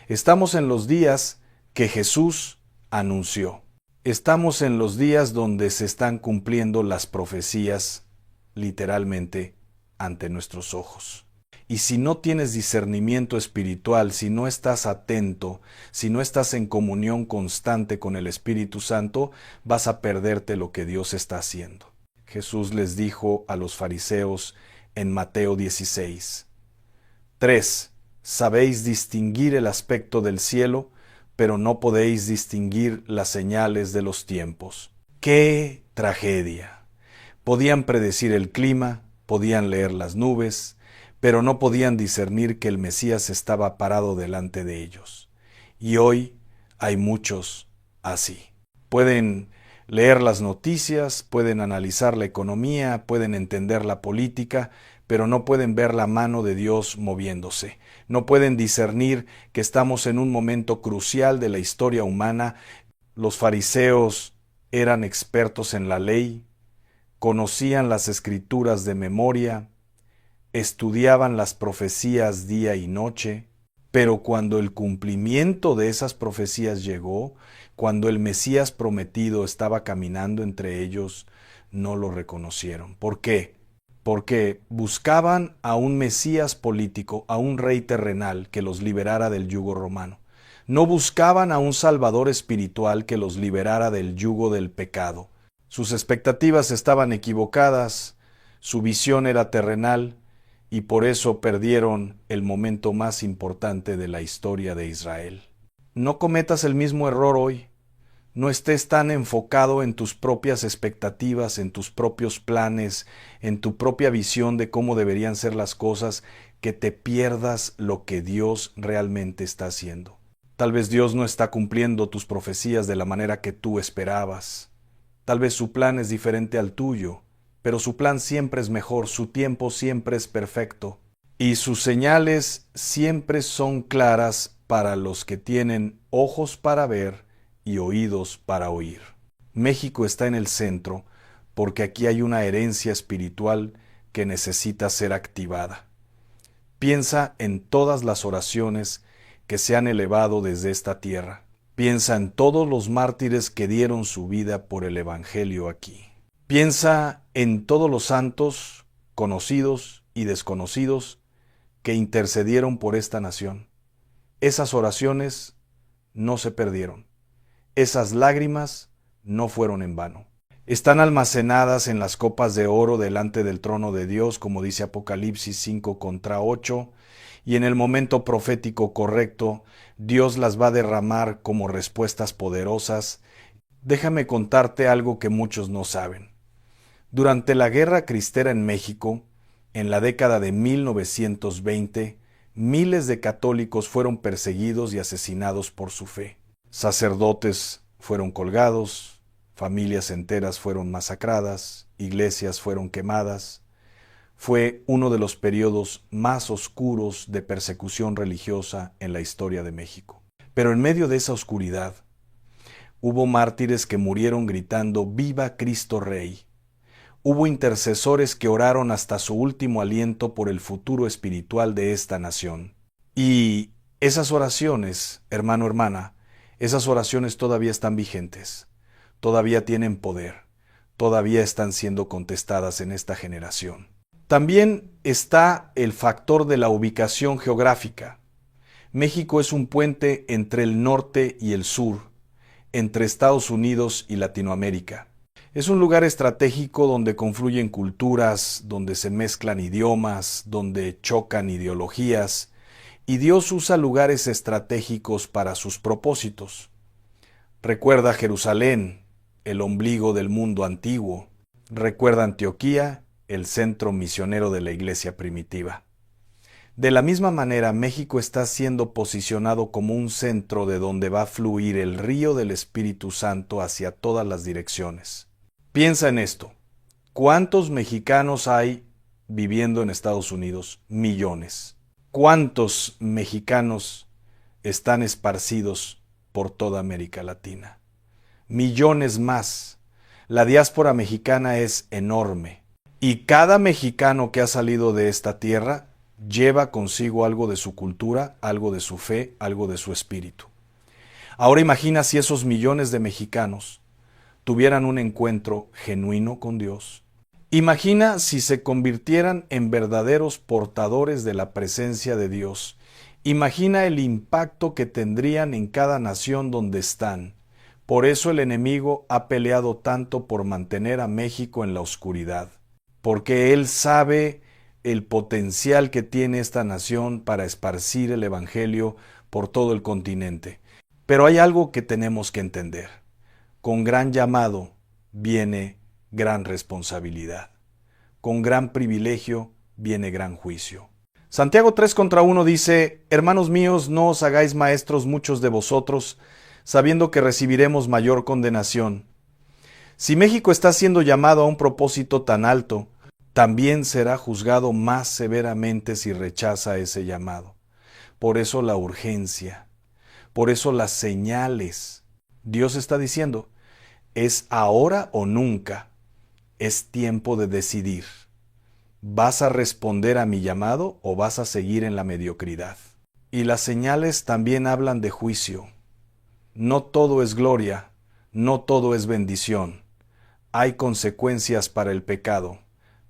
Estamos en los días que Jesús anunció. Estamos en los días donde se están cumpliendo las profecías, literalmente, ante nuestros ojos. Y si no tienes discernimiento espiritual, si no estás atento, si no estás en comunión constante con el Espíritu Santo, vas a perderte lo que Dios está haciendo. Jesús les dijo a los fariseos en Mateo 16, 3. Sabéis distinguir el aspecto del cielo, pero no podéis distinguir las señales de los tiempos. ¡Qué tragedia! Podían predecir el clima, podían leer las nubes, pero no podían discernir que el Mesías estaba parado delante de ellos. Y hoy hay muchos así. Pueden leer las noticias, pueden analizar la economía, pueden entender la política, pero no pueden ver la mano de Dios moviéndose. No pueden discernir que estamos en un momento crucial de la historia humana. Los fariseos eran expertos en la ley, conocían las escrituras de memoria, estudiaban las profecías día y noche, pero cuando el cumplimiento de esas profecías llegó, cuando el Mesías prometido estaba caminando entre ellos, no lo reconocieron. ¿Por qué? Porque buscaban a un Mesías político, a un rey terrenal que los liberara del yugo romano. No buscaban a un Salvador espiritual que los liberara del yugo del pecado. Sus expectativas estaban equivocadas, su visión era terrenal, y por eso perdieron el momento más importante de la historia de Israel. No cometas el mismo error hoy. No estés tan enfocado en tus propias expectativas, en tus propios planes, en tu propia visión de cómo deberían ser las cosas, que te pierdas lo que Dios realmente está haciendo. Tal vez Dios no está cumpliendo tus profecías de la manera que tú esperabas. Tal vez su plan es diferente al tuyo, pero su plan siempre es mejor, su tiempo siempre es perfecto, y sus señales siempre son claras para los que tienen ojos para ver y oídos para oír. México está en el centro porque aquí hay una herencia espiritual que necesita ser activada. Piensa en todas las oraciones que se han elevado desde esta tierra. Piensa en todos los mártires que dieron su vida por el Evangelio aquí. Piensa en todos los santos, conocidos y desconocidos, que intercedieron por esta nación. Esas oraciones no se perdieron. Esas lágrimas no fueron en vano. Están almacenadas en las copas de oro delante del trono de Dios, como dice Apocalipsis 5:8, y en el momento profético correcto, Dios las va a derramar como respuestas poderosas. Déjame contarte algo que muchos no saben. Durante la Guerra Cristera en México, en la década de 1920, miles de católicos fueron perseguidos y asesinados por su fe. Sacerdotes fueron colgados, familias enteras fueron masacradas, iglesias fueron quemadas. Fue uno de los periodos más oscuros de persecución religiosa en la historia de México. Pero en medio de esa oscuridad, hubo mártires que murieron gritando «¡Viva Cristo Rey!». Hubo intercesores que oraron hasta su último aliento por el futuro espiritual de esta nación. Y esas oraciones, hermano, hermana, esas oraciones todavía están vigentes, todavía tienen poder, todavía están siendo contestadas en esta generación. También está el factor de la ubicación geográfica. México es un puente entre el norte y el sur, entre Estados Unidos y Latinoamérica. Es un lugar estratégico donde confluyen culturas, donde se mezclan idiomas, donde chocan ideologías, y Dios usa lugares estratégicos para sus propósitos. Recuerda Jerusalén, el ombligo del mundo antiguo. Recuerda Antioquía, el centro misionero de la iglesia primitiva. De la misma manera, México está siendo posicionado como un centro de donde va a fluir el río del Espíritu Santo hacia todas las direcciones. Piensa en esto. ¿Cuántos mexicanos hay viviendo en Estados Unidos? Millones. ¿Cuántos mexicanos están esparcidos por toda América Latina? Millones más. La diáspora mexicana es enorme. Y cada mexicano que ha salido de esta tierra lleva consigo algo de su cultura, algo de su fe, algo de su espíritu. Ahora imagina si esos millones de mexicanos tuvieran un encuentro genuino con Dios. Imagina si se convirtieran en verdaderos portadores de la presencia de Dios. Imagina el impacto que tendrían en cada nación donde están. Por eso el enemigo ha peleado tanto por mantener a México en la oscuridad, porque él sabe el potencial que tiene esta nación para esparcir el Evangelio por todo el continente. Pero hay algo que tenemos que entender. Con gran llamado viene gran responsabilidad. Con gran privilegio viene gran juicio. Santiago 3:1 dice: Hermanos míos, no os hagáis maestros muchos de vosotros, sabiendo que recibiremos mayor condenación. Si México está siendo llamado a un propósito tan alto, también será juzgado más severamente si rechaza ese llamado. Por eso la urgencia, por eso las señales. Dios está diciendo, es ahora o nunca. Es tiempo de decidir. ¿Vas a responder a mi llamado o vas a seguir en la mediocridad? Y las señales también hablan de juicio. No todo es gloria, no todo es bendición. Hay consecuencias para el pecado,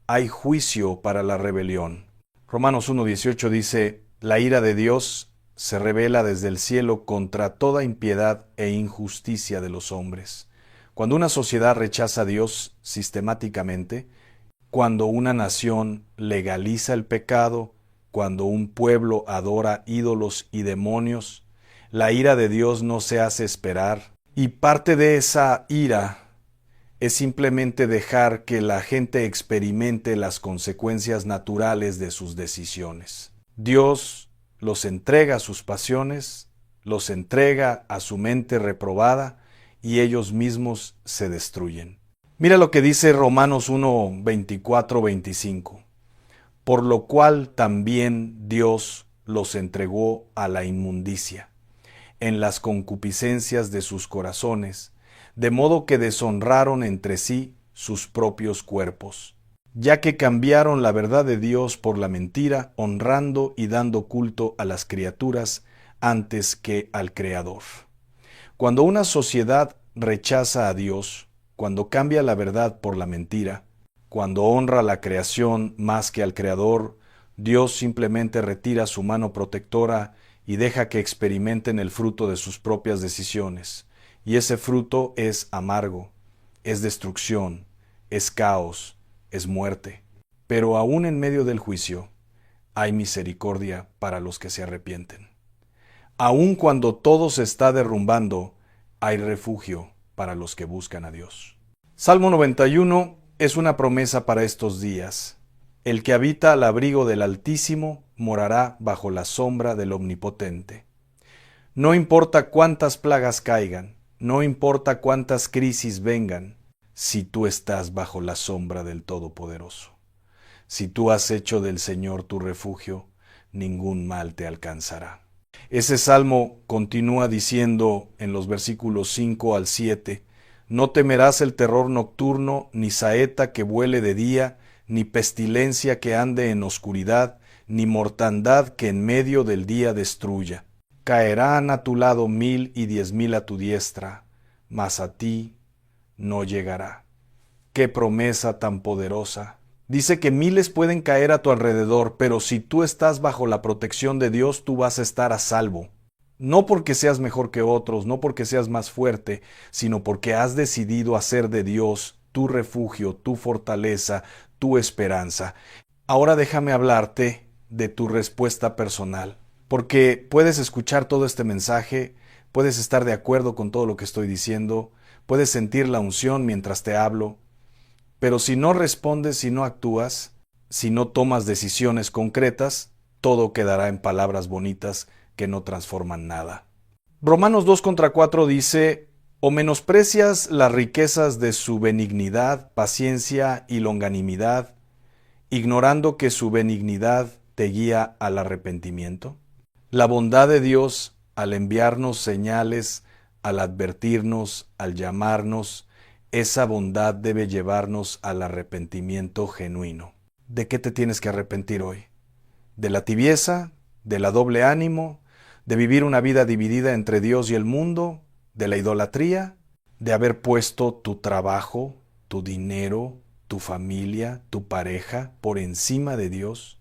hay juicio para la rebelión. Romanos 1:18 dice, la ira de Dios se revela desde el cielo contra toda impiedad e injusticia de los hombres. Cuando una sociedad rechaza a Dios sistemáticamente, cuando una nación legaliza el pecado, cuando un pueblo adora ídolos y demonios, la ira de Dios no se hace esperar. Y parte de esa ira es simplemente dejar que la gente experimente las consecuencias naturales de sus decisiones. Dios los entrega a sus pasiones, los entrega a su mente reprobada y ellos mismos se destruyen. Mira lo que dice Romanos 1:24-25. Por lo cual también Dios los entregó a la inmundicia, en las concupiscencias de sus corazones, de modo que deshonraron entre sí sus propios cuerpos, ya que cambiaron la verdad de Dios por la mentira, honrando y dando culto a las criaturas antes que al Creador. Cuando una sociedad rechaza a Dios, cuando cambia la verdad por la mentira, cuando honra la creación más que al Creador, Dios simplemente retira su mano protectora y deja que experimenten el fruto de sus propias decisiones. Y ese fruto es amargo, es destrucción, es caos, es muerte. Pero aún en medio del juicio, hay misericordia para los que se arrepienten. Aun cuando todo se está derrumbando, hay refugio para los que buscan a Dios. Salmo 91 es una promesa para estos días. El que habita al abrigo del Altísimo morará bajo la sombra del Omnipotente. No importa cuántas plagas caigan, no importa cuántas crisis vengan, si tú estás bajo la sombra del Todopoderoso. Si tú has hecho del Señor tu refugio, ningún mal te alcanzará. Ese salmo continúa diciendo en los versículos 5 al 7, no temerás el terror nocturno, ni saeta que vuele de día, ni pestilencia que ande en oscuridad, ni mortandad que en medio del día destruya. Caerán a tu lado 1000 y 10,000 a tu diestra, mas a ti no llegará. ¡Qué promesa tan poderosa! Dice que miles pueden caer a tu alrededor, pero si tú estás bajo la protección de Dios, tú vas a estar a salvo. No porque seas mejor que otros, no porque seas más fuerte, sino porque has decidido hacer de Dios tu refugio, tu fortaleza, tu esperanza. Ahora déjame hablarte de tu respuesta personal, porque puedes escuchar todo este mensaje, puedes estar de acuerdo con todo lo que estoy diciendo, puedes sentir la unción mientras te hablo, pero si no respondes, si no actúas, si no tomas decisiones concretas, todo quedará en palabras bonitas que no transforman nada. Romanos 2:4 dice, o menosprecias las riquezas de su benignidad, paciencia y longanimidad, ignorando que su benignidad te guía al arrepentimiento. La bondad de Dios al enviarnos señales, al advertirnos, al llamarnos, esa bondad debe llevarnos al arrepentimiento genuino. ¿De qué te tienes que arrepentir hoy? ¿De la tibieza? ¿De la doble ánimo? ¿De vivir una vida dividida entre Dios y el mundo? ¿De la idolatría? ¿De haber puesto tu trabajo, tu dinero, tu familia, tu pareja por encima de Dios?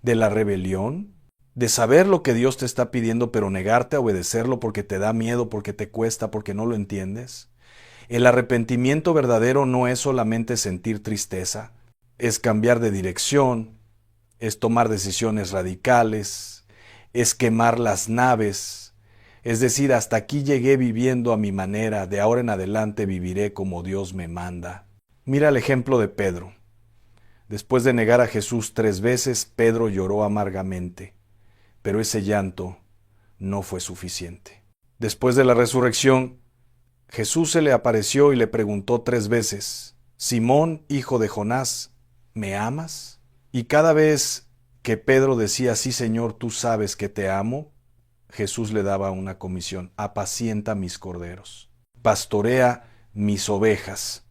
¿De la rebelión? ¿De saber lo que Dios te está pidiendo pero negarte a obedecerlo porque te da miedo, porque te cuesta, porque no lo entiendes? El arrepentimiento verdadero no es solamente sentir tristeza, es cambiar de dirección, es tomar decisiones radicales, es quemar las naves, es decir, hasta aquí llegué viviendo a mi manera, de ahora en adelante viviré como Dios me manda. Mira el ejemplo de Pedro. Después de negar a Jesús 3 veces, Pedro lloró amargamente, pero ese llanto no fue suficiente. Después de la resurrección, Jesús se le apareció y le preguntó 3 veces, Simón, hijo de Jonás, ¿me amas? Y cada vez que Pedro decía, sí Señor, tú sabes que te amo, Jesús le daba una comisión, apacienta mis corderos, pastorea mis ovejas.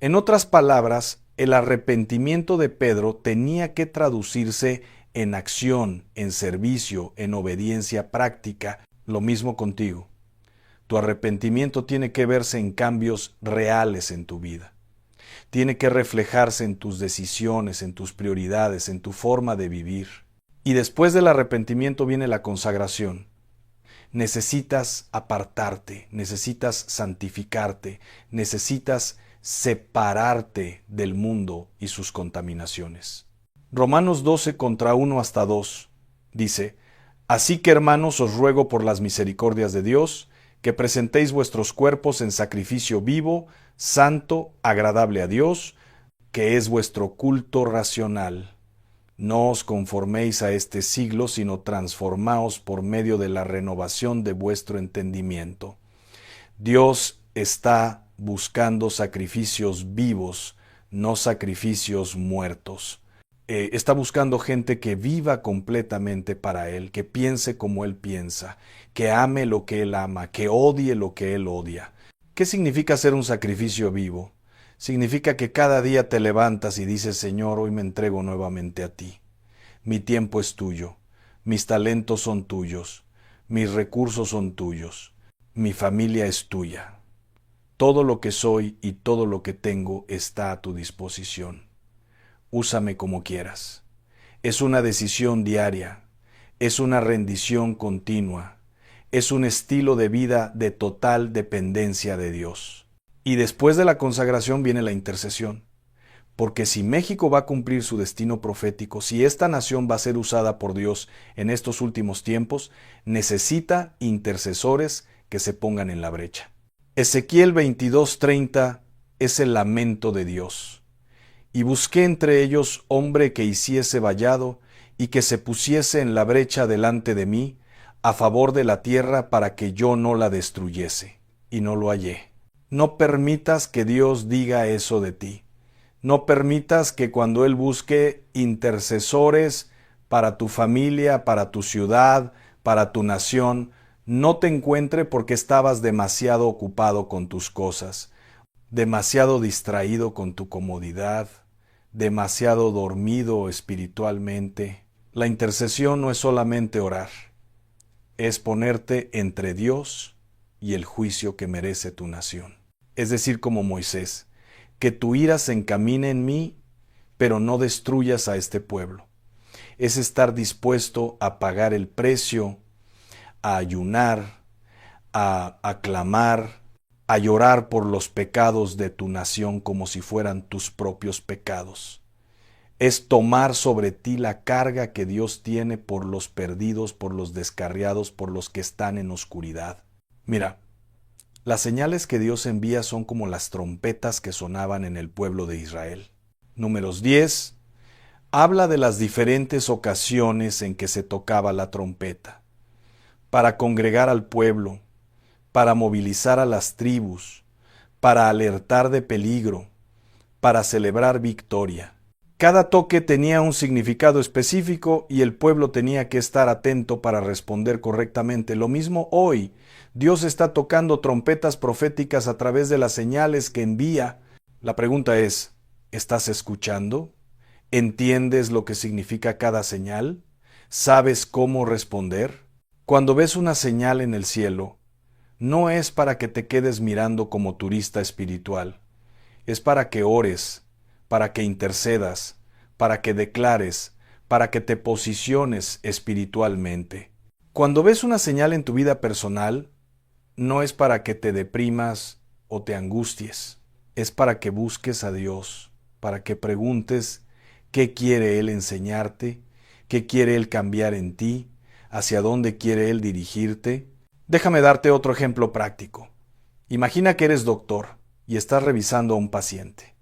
En otras palabras, el arrepentimiento de Pedro tenía que traducirse en acción, en servicio, en obediencia práctica. Lo mismo contigo. Tu arrepentimiento tiene que verse en cambios reales en tu vida. Tiene que reflejarse en tus decisiones, en tus prioridades, en tu forma de vivir. Y después del arrepentimiento viene la consagración. Necesitas apartarte, necesitas santificarte, necesitas separarte del mundo y sus contaminaciones. Romanos 12, contra 1 hasta 2, dice: Así que, hermanos, os ruego por las misericordias de Dios, que presentéis vuestros cuerpos en sacrificio vivo, santo, agradable a Dios, que es vuestro culto racional. No os conforméis a este siglo, sino transformaos por medio de la renovación de vuestro entendimiento. Dios está buscando sacrificios vivos, no sacrificios muertos. Está buscando gente que viva completamente para Él, que piense como Él piensa, que ame lo que Él ama, que odie lo que Él odia. ¿Qué significa ser un sacrificio vivo? Significa que cada día te levantas y dices: Señor, hoy me entrego nuevamente a ti. Mi tiempo es tuyo, mis talentos son tuyos, mis recursos son tuyos, mi familia es tuya. Todo lo que soy y todo lo que tengo está a tu disposición. Úsame como quieras. Es una decisión diaria, es una rendición continua, es un estilo de vida de total dependencia de Dios. Y después de la consagración viene la intercesión. Porque si México va a cumplir su destino profético, si esta nación va a ser usada por Dios en estos últimos tiempos, necesita intercesores que se pongan en la brecha. Ezequiel 22:30 es el lamento de Dios. Y busqué entre ellos hombre que hiciese vallado y que se pusiese en la brecha delante de mí, a favor de la tierra, para que yo no la destruyese. Y no lo hallé. No permitas que Dios diga eso de ti. No permitas que cuando Él busque intercesores para tu familia, para tu ciudad, para tu nación, no te encuentre porque estabas demasiado ocupado con tus cosas, demasiado distraído con tu comodidad, demasiado dormido espiritualmente. La intercesión no es solamente orar, es ponerte entre Dios y el juicio que merece tu nación. Es decir, como Moisés: que tu ira se encamine en mí, pero no destruyas a este pueblo. Es estar dispuesto a pagar el precio, a ayunar, a clamar, a llorar por los pecados de tu nación como si fueran tus propios pecados. Es tomar sobre ti la carga que Dios tiene por los perdidos, por los descarriados, por los que están en oscuridad. Mira, las señales que Dios envía son como las trompetas que sonaban en el pueblo de Israel. Números 10 habla de las diferentes ocasiones en que se tocaba la trompeta, para congregar al pueblo, para movilizar a las tribus, para alertar de peligro, para celebrar victoria. Cada toque tenía un significado específico y el pueblo tenía que estar atento para responder correctamente. Lo mismo hoy. Dios está tocando trompetas proféticas a través de las señales que envía. La pregunta es: ¿estás escuchando? ¿Entiendes lo que significa cada señal? ¿Sabes cómo responder? Cuando ves una señal en el cielo, no es para que te quedes mirando como turista espiritual. Es para que ores, para que intercedas, para que declares, para que te posiciones espiritualmente. Cuando ves una señal en tu vida personal, no es para que te deprimas o te angusties, es para que busques a Dios, para que preguntes qué quiere Él enseñarte, qué quiere Él cambiar en ti, hacia dónde quiere Él dirigirte. Déjame darte otro ejemplo práctico. Imagina que eres doctor y estás revisando a un paciente.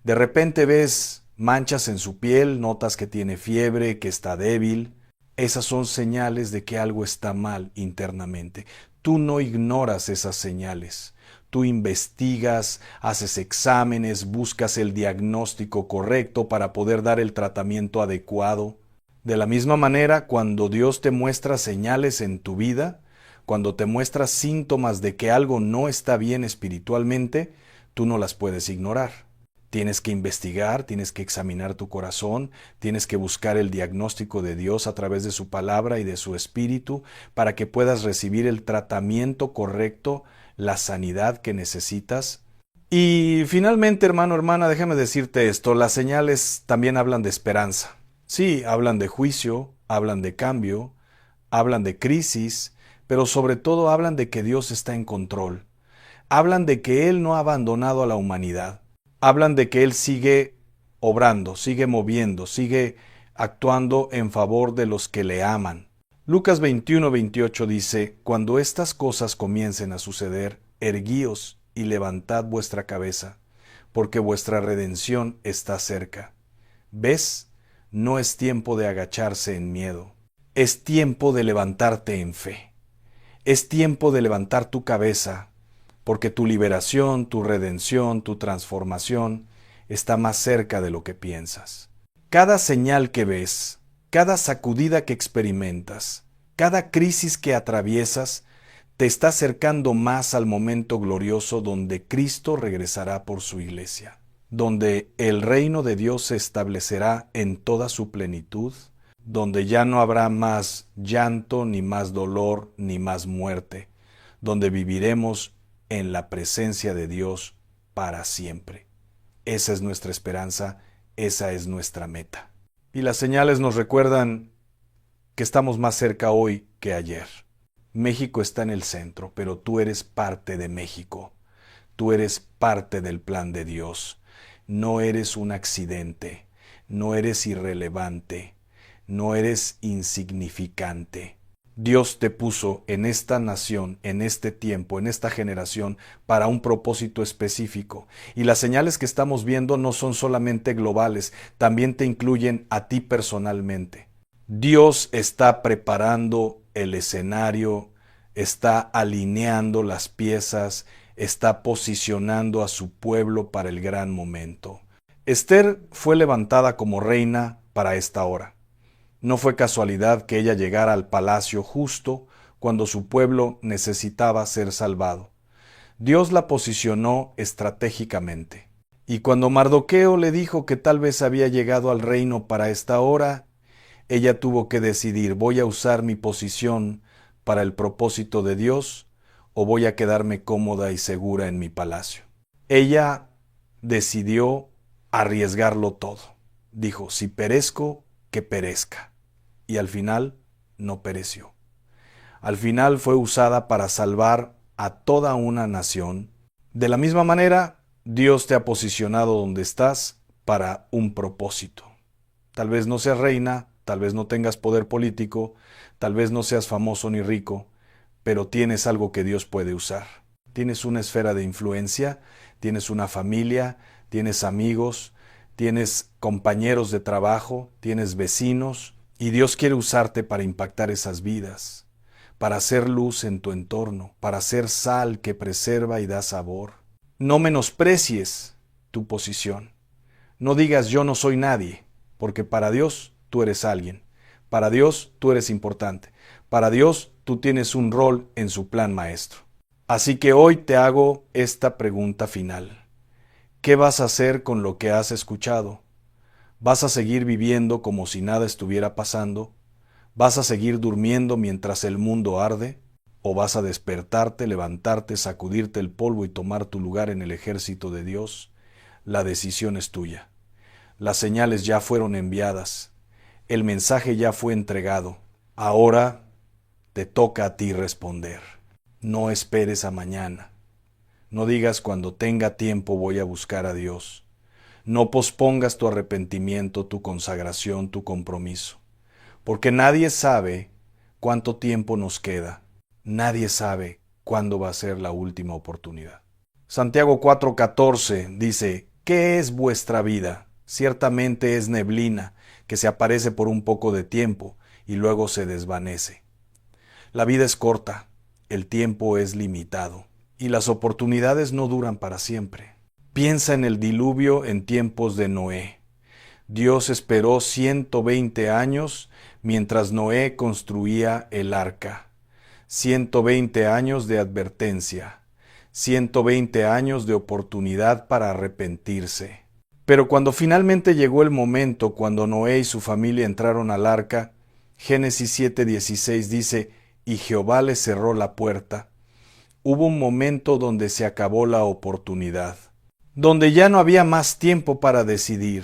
De repente ves manchas en su piel, notas que tiene fiebre, que está débil. Esas son señales de que algo está mal internamente. Tú no ignoras esas señales. Tú investigas, haces exámenes, buscas el diagnóstico correcto para poder dar el tratamiento adecuado. De la misma manera, cuando Dios te muestra señales en tu vida, cuando te muestra síntomas de que algo no está bien espiritualmente, tú no las puedes ignorar. Tienes que investigar, tienes que examinar tu corazón, tienes que buscar el diagnóstico de Dios a través de su palabra y de su espíritu para que puedas recibir el tratamiento correcto, la sanidad que necesitas. Y finalmente, hermano, hermana, déjame decirte esto, las señales también hablan de esperanza. Sí, hablan de juicio, hablan de cambio, hablan de crisis, pero sobre todo hablan de que Dios está en control. Hablan de que Él no ha abandonado a la humanidad. Hablan de que Él sigue obrando, sigue moviendo, sigue actuando en favor de los que le aman. Lucas 21:28 dice, Cuando estas cosas comiencen a suceder, erguíos y levantad vuestra cabeza, porque vuestra redención está cerca. ¿Ves? No es tiempo de agacharse en miedo. Es tiempo de levantarte en fe. Es tiempo de levantar tu cabeza, porque tu liberación, tu redención, tu transformación está más cerca de lo que piensas. Cada señal que ves, cada sacudida que experimentas, cada crisis que atraviesas, te está acercando más al momento glorioso donde Cristo regresará por su iglesia, donde el reino de Dios se establecerá en toda su plenitud, donde ya no habrá más llanto, ni más dolor, ni más muerte, donde viviremos en la presencia de Dios para siempre. Esa es nuestra esperanza, esa es nuestra meta. Y las señales nos recuerdan que estamos más cerca hoy que ayer. México está en el centro, pero tú eres parte de México. Tú eres parte del plan de Dios. No eres un accidente, no eres irrelevante, no eres insignificante. Dios te puso en esta nación, en este tiempo, en esta generación, para un propósito específico. Y las señales que estamos viendo no son solamente globales, también te incluyen a ti personalmente. Dios está preparando el escenario, está alineando las piezas, está posicionando a su pueblo para el gran momento. Esther fue levantada como reina para esta hora. No fue casualidad que ella llegara al palacio justo cuando su pueblo necesitaba ser salvado. Dios la posicionó estratégicamente. Y cuando Mardoqueo le dijo que tal vez había llegado al reino para esta hora, ella tuvo que decidir, ¿voy a usar mi posición para el propósito de Dios o voy a quedarme cómoda y segura en mi palacio? Ella decidió arriesgarlo todo. Dijo, si perezco, que perezca. Y al final no pereció. Al final fue usada para salvar a toda una nación. De la misma manera, Dios te ha posicionado donde estás para un propósito. Tal vez no seas reina, tal vez no tengas poder político, tal vez no seas famoso ni rico, pero tienes algo que Dios puede usar. Tienes una esfera de influencia, tienes una familia, tienes amigos, tienes compañeros de trabajo, tienes vecinos, y Dios quiere usarte para impactar esas vidas, para hacer luz en tu entorno, para ser sal que preserva y da sabor. No menosprecies tu posición. No digas yo no soy nadie, porque para Dios tú eres alguien. Para Dios tú eres importante. Para Dios tú tienes un rol en su plan maestro. Así que hoy te hago esta pregunta final. ¿Qué vas a hacer con lo que has escuchado? ¿Vas a seguir viviendo como si nada estuviera pasando? ¿Vas a seguir durmiendo mientras el mundo arde? ¿O vas a despertarte, levantarte, sacudirte el polvo y tomar tu lugar en el ejército de Dios? La decisión es tuya. Las señales ya fueron enviadas. El mensaje ya fue entregado. Ahora te toca a ti responder. No esperes a mañana. No digas cuando tenga tiempo voy a buscar a Dios. No pospongas tu arrepentimiento, tu consagración, tu compromiso, porque nadie sabe cuánto tiempo nos queda. Nadie sabe cuándo va a ser la última oportunidad. Santiago 4:14 dice, ¿qué es vuestra vida? Ciertamente es neblina que se aparece por un poco de tiempo y luego se desvanece. La vida es corta, el tiempo es limitado y las oportunidades no duran para siempre. Piensa en el diluvio en tiempos de Noé. Dios esperó 120 años mientras Noé construía el arca. 120 años de advertencia. 120 años de oportunidad para arrepentirse. Pero cuando finalmente llegó el momento, cuando Noé y su familia entraron al arca, Génesis 7:16 dice, y Jehová le cerró la puerta. Hubo un momento donde se acabó la oportunidad, donde ya no había más tiempo para decidir,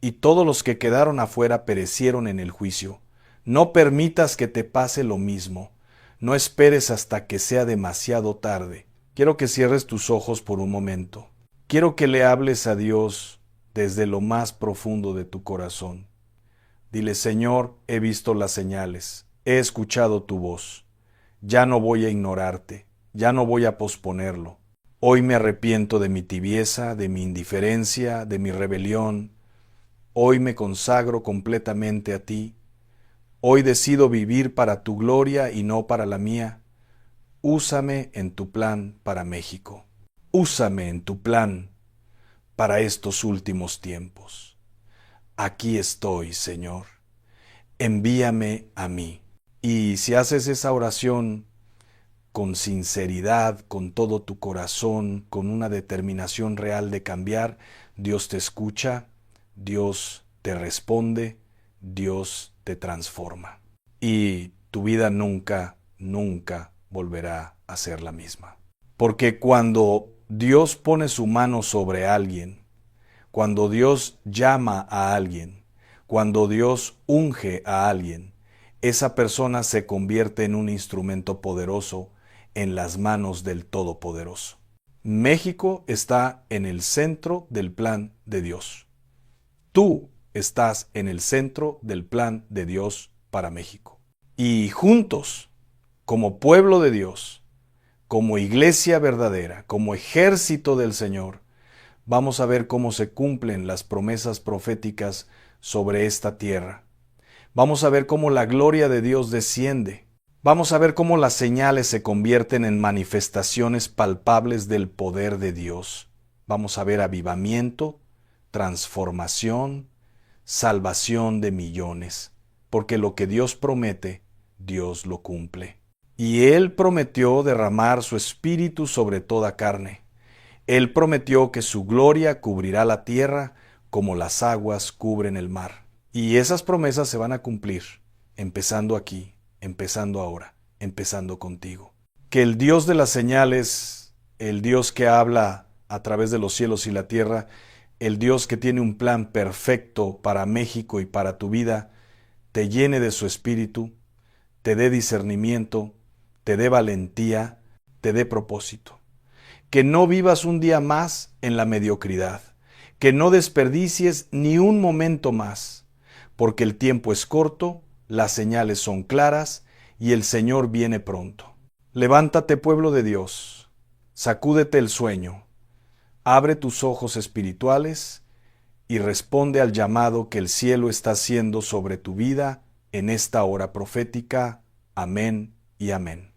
y todos los que quedaron afuera perecieron en el juicio. No permitas que te pase lo mismo. No esperes hasta que sea demasiado tarde. Quiero que cierres tus ojos por un momento. Quiero que le hables a Dios desde lo más profundo de tu corazón. Dile, Señor, he visto las señales, he escuchado tu voz. Ya no voy a ignorarte, ya no voy a posponerlo. Hoy me arrepiento de mi tibieza, de mi indiferencia, de mi rebelión. Hoy me consagro completamente a ti. Hoy decido vivir para tu gloria y no para la mía. Úsame en tu plan para México. Úsame en tu plan para estos últimos tiempos. Aquí estoy, Señor. Envíame a mí. Y si haces esa oración con sinceridad, con todo tu corazón, con una determinación real de cambiar, Dios te escucha, Dios te responde, Dios te transforma. Y tu vida nunca, nunca volverá a ser la misma. Porque cuando Dios pone su mano sobre alguien, cuando Dios llama a alguien, cuando Dios unge a alguien, esa persona se convierte en un instrumento poderoso en las manos del Todopoderoso. México está en el centro del plan de Dios. Tú estás en el centro del plan de Dios para México. Y juntos, como pueblo de Dios, como iglesia verdadera, como ejército del Señor, vamos a ver cómo se cumplen las promesas proféticas sobre esta tierra. Vamos a ver cómo la gloria de Dios desciende. Vamos a ver cómo las señales se convierten en manifestaciones palpables del poder de Dios. Vamos a ver avivamiento, transformación, salvación de millones, porque lo que Dios promete, Dios lo cumple. Y Él prometió derramar su espíritu sobre toda carne. Él prometió que su gloria cubrirá la tierra como las aguas cubren el mar. Y esas promesas se van a cumplir, empezando aquí, empezando ahora, empezando contigo. Que el Dios de las señales, el Dios que habla a través de los cielos y la tierra, el Dios que tiene un plan perfecto para México y para tu vida, te llene de su espíritu, te dé discernimiento, te dé valentía, te dé propósito. Que no vivas un día más en la mediocridad, que no desperdicies ni un momento más, porque el tiempo es corto, las señales son claras y el Señor viene pronto. Levántate, pueblo de Dios, sacúdete el sueño, abre tus ojos espirituales y responde al llamado que el cielo está haciendo sobre tu vida en esta hora profética. Amén y amén.